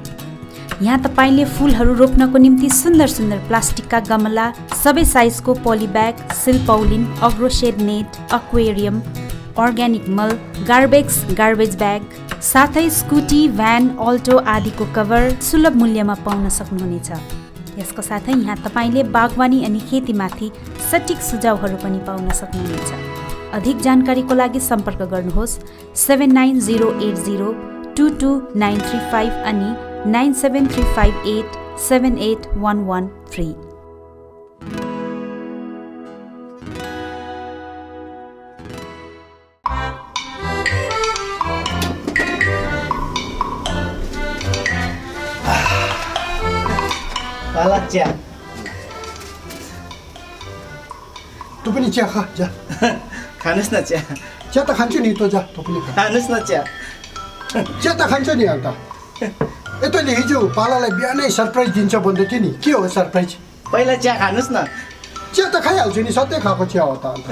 यहाँ तपाईँले फुलहरू रोप्नको निम्ति सुन्दर सुन्दर प्लास्टिकका गमला, सबै साइजको पोलिब्याग, सिल्पौलिन, अग्रोसेड नेट, एक्वेरियम, अर्ग्यानिक मल, गार्बेज ब्याग, साथै स्कुटी, भ्यान, अल्टो आदिको कभर सुलभ मूल्यमा पाउन सक्नुहुनेछ। यसको साथै यहाँ तपाईँले बागवानी अनि खेतीमाथि सटिक सुझावहरू पनि पाउन सक्नुहुनेछ। अधिक जानकारीको लागि सम्पर्क गर्नुहोस् 7908022935 अनि 9735878113। चिया तँ पनि चिया खा जा खानुस् न चिया चिया त खान्छु नि तँ जा तँ पनि खा खानुस् न चिया चिया त खान्छ नि अन्त ए तैँले हिजो पालालाई बिहानै सरप्राइज दिन्छ भन्दै थियो नि के हो सरप्राइज पहिला चिया खानुस् न चिया त खाइहाल्छु नि सधैँ खाएको चिया हो त अन्त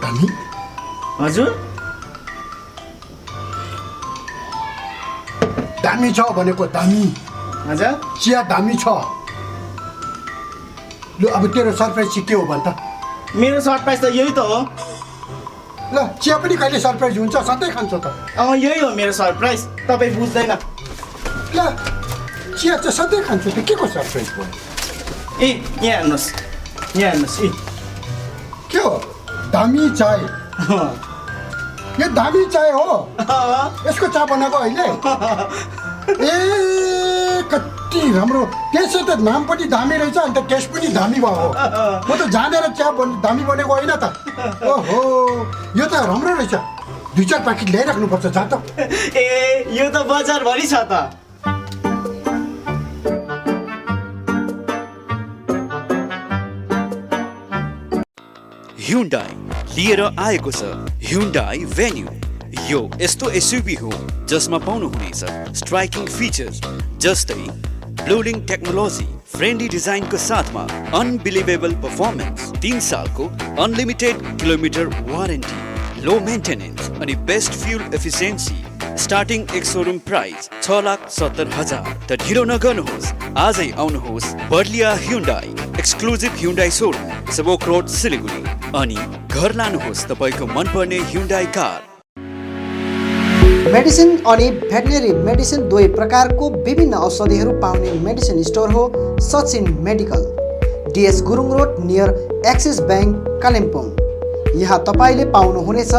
दामी हजुर दामी छ भनेको दामी हजुर चिया दामी छ ल अब तेरो सरप्राइज चाहिँ के हो भन् त मेरो सरप्राइज त यही त हो ल चिया पनि कहिले सरप्राइज हुन्छ सधैँ खान्छ त यही हो मेरो सरप्राइज तपाईँ बुझ्दैन ल चिया चाहिँ सधैँ खान्छु त के को सरप्राइज भयो ए यहाँ हेर्नुहोस् ए के हो दामी चाय यो दामी चाय हो यसको चिया बनाएको अहिले ए कति राम्रो त्यसै त नाम पनि दामी रहेछ अन्त टेस्ट पनि दामी भयो म त जानेर चिया दामी बनेको होइन त ओहो यो त राम्रो रहेछ 2-4 प्याकेट ल्याइराख्नुपर्छ जा त ए यो त बजारभरि छ त Hyundai लिएर आएको छ Hyundai Venue। यो यस्तो एसयुभी हो जसमा पाउनुहुनेछ स्ट्राइकिङ फिचर्स जस्तै ब्लोलिङ टेक्नोलोजी, फ्रेन्डली डिजाइनको साथमा अनबिलिभेबल पर्फर्मेन्स, 3 सालको unlimited kilometre warranty, low maintenance अनि बेस्ट फ्युल एफिसिएन्सी। स्टार्टिङ एक शोरूम प्राइस 6,70,000। त ढिलो नगर्नुहोस्, आजै आउनुहोस् Berlia Hyundai exclusive Hyundai showroom, Sevoke road, Siliguri अनि घर लानुहोस् तपाईको मनपर्ने Hyundai कार। मेडिसिन अनि भेटनेरी मेडिसिन दुवै प्रकारको विभिन्न औषधिहरू पाउने मेडिसिन स्टोर हो Sachin medical, DS Gurung road near Axis bank, Kalimpong. यहाँ तपाईँले पाउनुहुनेछ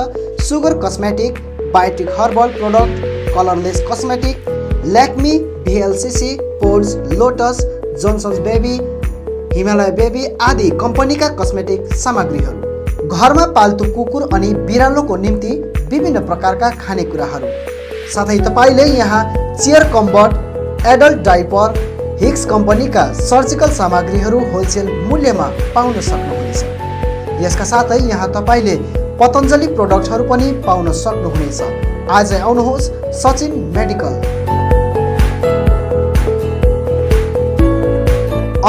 Sugar cosmetic, Biotique herbal product, colourless cosmetic, ल्याक्मी, VLCC, Pond's, Lotus, Johnson's baby, Himalaya baby आदि कम्पनीका कस्मेटिक सामग्रीहरू, घरमा पाल्तु कुकुर अनि बिरालोको निम्ति विभिन्न प्रकारका खानेकुराहरू, साथै तपाईँले यहाँ चेयर कम्बट, एडल्ट डाइपर, हिक्स कम्पनीका सर्जिकल सामग्रीहरू होलसेल मूल्यमा पाउन सक्नुहुनेछ। यसका साथै यहाँ तपाईँले पतञ्जली प्रोडक्टहरू पनि पाउन सक्नुहुनेछ। आजै आउनुहोस् सचिन मेडिकल।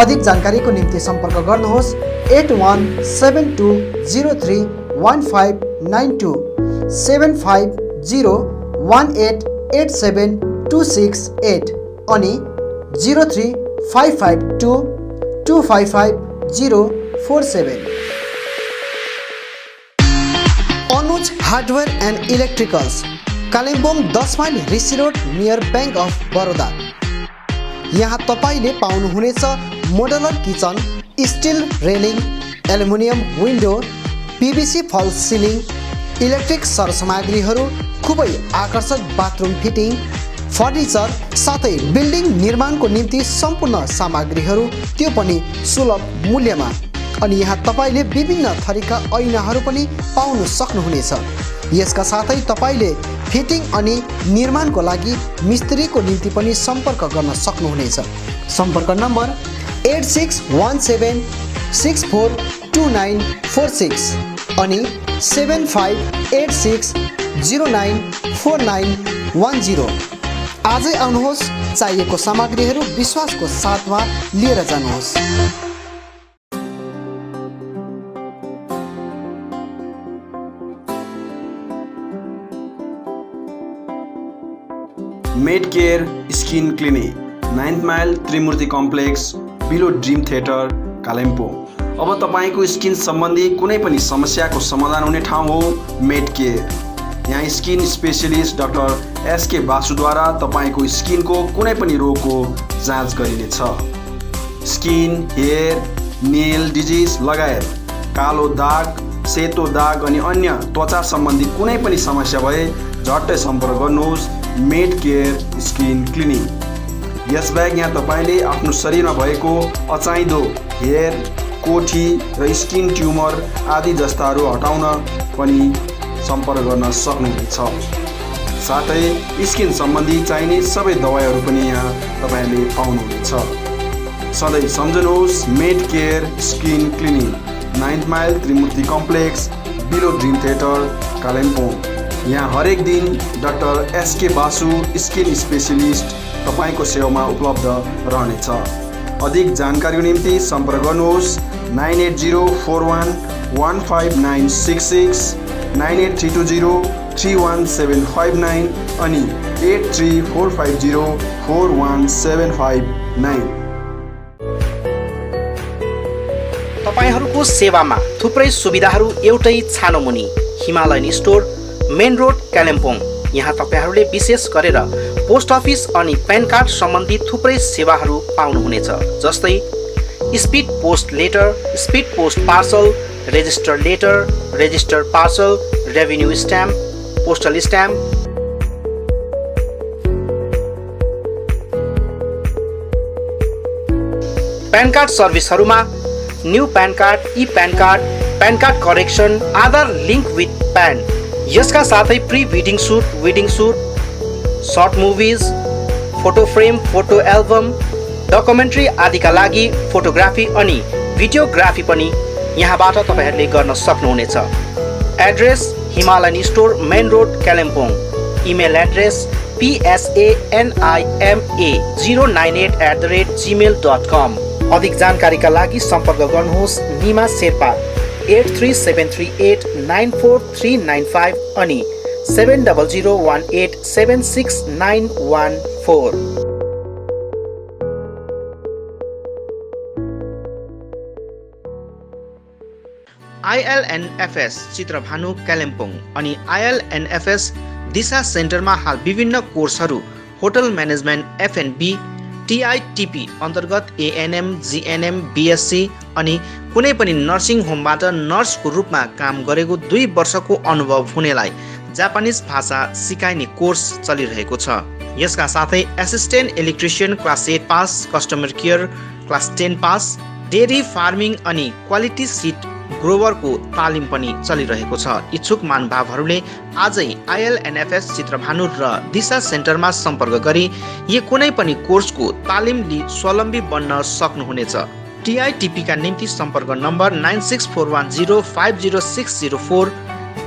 अधिक जानकारीको निम्ति सम्पर्क गर्नुहोस् 8172031592, 7501887268 अनि 035522555047। Anuj hardware and electricals, Kalimpong 10 mile Rishi road near bank of Baroda. यहाँ तपाईँले पाउनुहुनेछ modular kitchen, still railing, aluminium window, PVC फल सिलिङ, इलेक्ट्रिक सरसामग्रीहरू, खुबै आकर्षक बाथरुम फिटिङ, फर्निचर, साथै बिल्डिङ निर्माणको निम्ति सम्पूर्ण सामग्रीहरू, त्यो पनि सुलभ मूल्यमा। अनि यहाँ तपाईँले विभिन्न थरीका ऐनाहरू पनि पाउन सक्नुहुनेछ। यसका साथै तपाईँले फिटिङ अनि निर्माणको लागि मिस्त्रीको निम्ति पनि सम्पर्क गर्न सक्नुहुनेछ। सम्पर्क नम्बर 8617642946 अनि 7586094910। आजै आउनुहोस्, चाहिएको सामग्रीहरू विश्वासको साथमा लिएर जानुहोस्। Med care skin clinic, 9th mile Trimurti complex, below dream theatre, Kalimpong. अब तपाईँको स्किन सम्बन्धी कुनै पनि समस्याको समाधान हुने ठाउँ हो मेड केयर। यहाँ स्किन स्पेशलिस्ट डाक्टर SK बासुद्वारा तपाईँको स्किनको कुनै पनि रोगको जाँच गरिनेछ। स्किन, हेयर, नेल डिजिज लगायत कालो दाग, सेतो दाग अनि अन्य त्वचा सम्बन्धी कुनै पनि समस्या भए झट्टै सम्पर्क गर्नुहोस् मेड केयर स्किन क्लिनिक। यसबाहेक यहाँ तपाईँले आफ्नो शरीरमा भएको अचाहिँदो हेयर, कोठी र स्किन ट्युमर आदि जस्ताहरू हटाउन पनि सम्पर्क गर्न सक्नुहुनेछ। साथै स्किन सम्बन्धी चाहिने सबै दबाईहरू पनि यहाँ तपाईँले पाउनुहुनेछ। सधैँ सम्झनुहोस् med care skin clinic, 9th mile Trimurti complex, below dream theatre, Kalimpong. यहाँ हरेक दिन doctor SK Basu skin specialist तपाईँको सेवामा उपलब्ध रहनेछ। अधिक जानकारीको निम्ति सम्पर्क गर्नुहोस् 9804115966, 9832031759 अनि 8345041759। तपाईहरूको सेवामा थुप्रै सुविधाहरू एउटै छानोमुनि Himalayan store, main road, Kalimpong. यहाँ तपाईहरूले विशेष गरेर पोस्ट अफिस अनि प्यान कार्ड सम्बन्धी थुप्रै सेवाहरू पाउनुहुनेछ, जस्तै speed post letter, speed post parcel, register letter, register parcel, revenue stamp, postal stamp, PAN card सर्भिसहरूमा new PAN card, e PAN card, PAN card correction, Aadhaar link with PAN, यसका साथै pre wedding shoot, wedding shoot, short movies, photo frame, photo album, documentary आदिका लागि फोटोग्राफी अनि भिडियोग्राफी पनि यहाँबाट तपाईहरूले गर्न सक्नुहुनेछ। Address Himalayan store, main road, Kalimpong. Email address psanima098@gmail.com। अधिक जानकारीका लागि सम्पर्क गर्नुहोस् निमा शेर्पा 8373894395 अनि 7001876914। ILNFS चित्रभानु कालिम्पोङ अनि ILNFS दिशा सेन्टरमा हाल विभिन्न कोर्सहरू होटल म्यानेजमेन्ट, F&B, TITP अन्तर्गत ANM, GNM, BSc अनि कुनै पनि नर्सिङ होमबाट नर्सको रूपमा काम गरेको 2 वर्षको अनुभव हुनेलाई जापानिज भाषा सिकाइने कोर्स चलिरहेको छ। यसका साथै assistant electrician class 8 pass, customer care class 10 pass, dairy farming अनि क्वालिटी सिट ग्रोवरको तालिम पनि चलिरहेको छ। इच्छुक महानुभावहरूले आजै ILNFS चित्रभानु र दिशा सेन्टरमा सम्पर्क गरी यो कुनै पनि कोर्सको तालिम लिई स्वावलम्बी बन्न सक्नुहुनेछ। TITP का निम्ति सम्पर्क नम्बर 9641050604,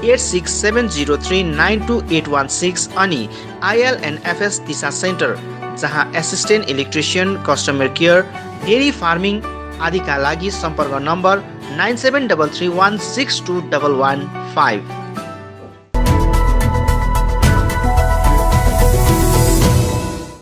8670392816 अनि ILNFS दिशा सेन्टर जहाँ assistant electrician, customer care, dairy farming आदिका लागि सम्पर्क नम्बर 9733162115।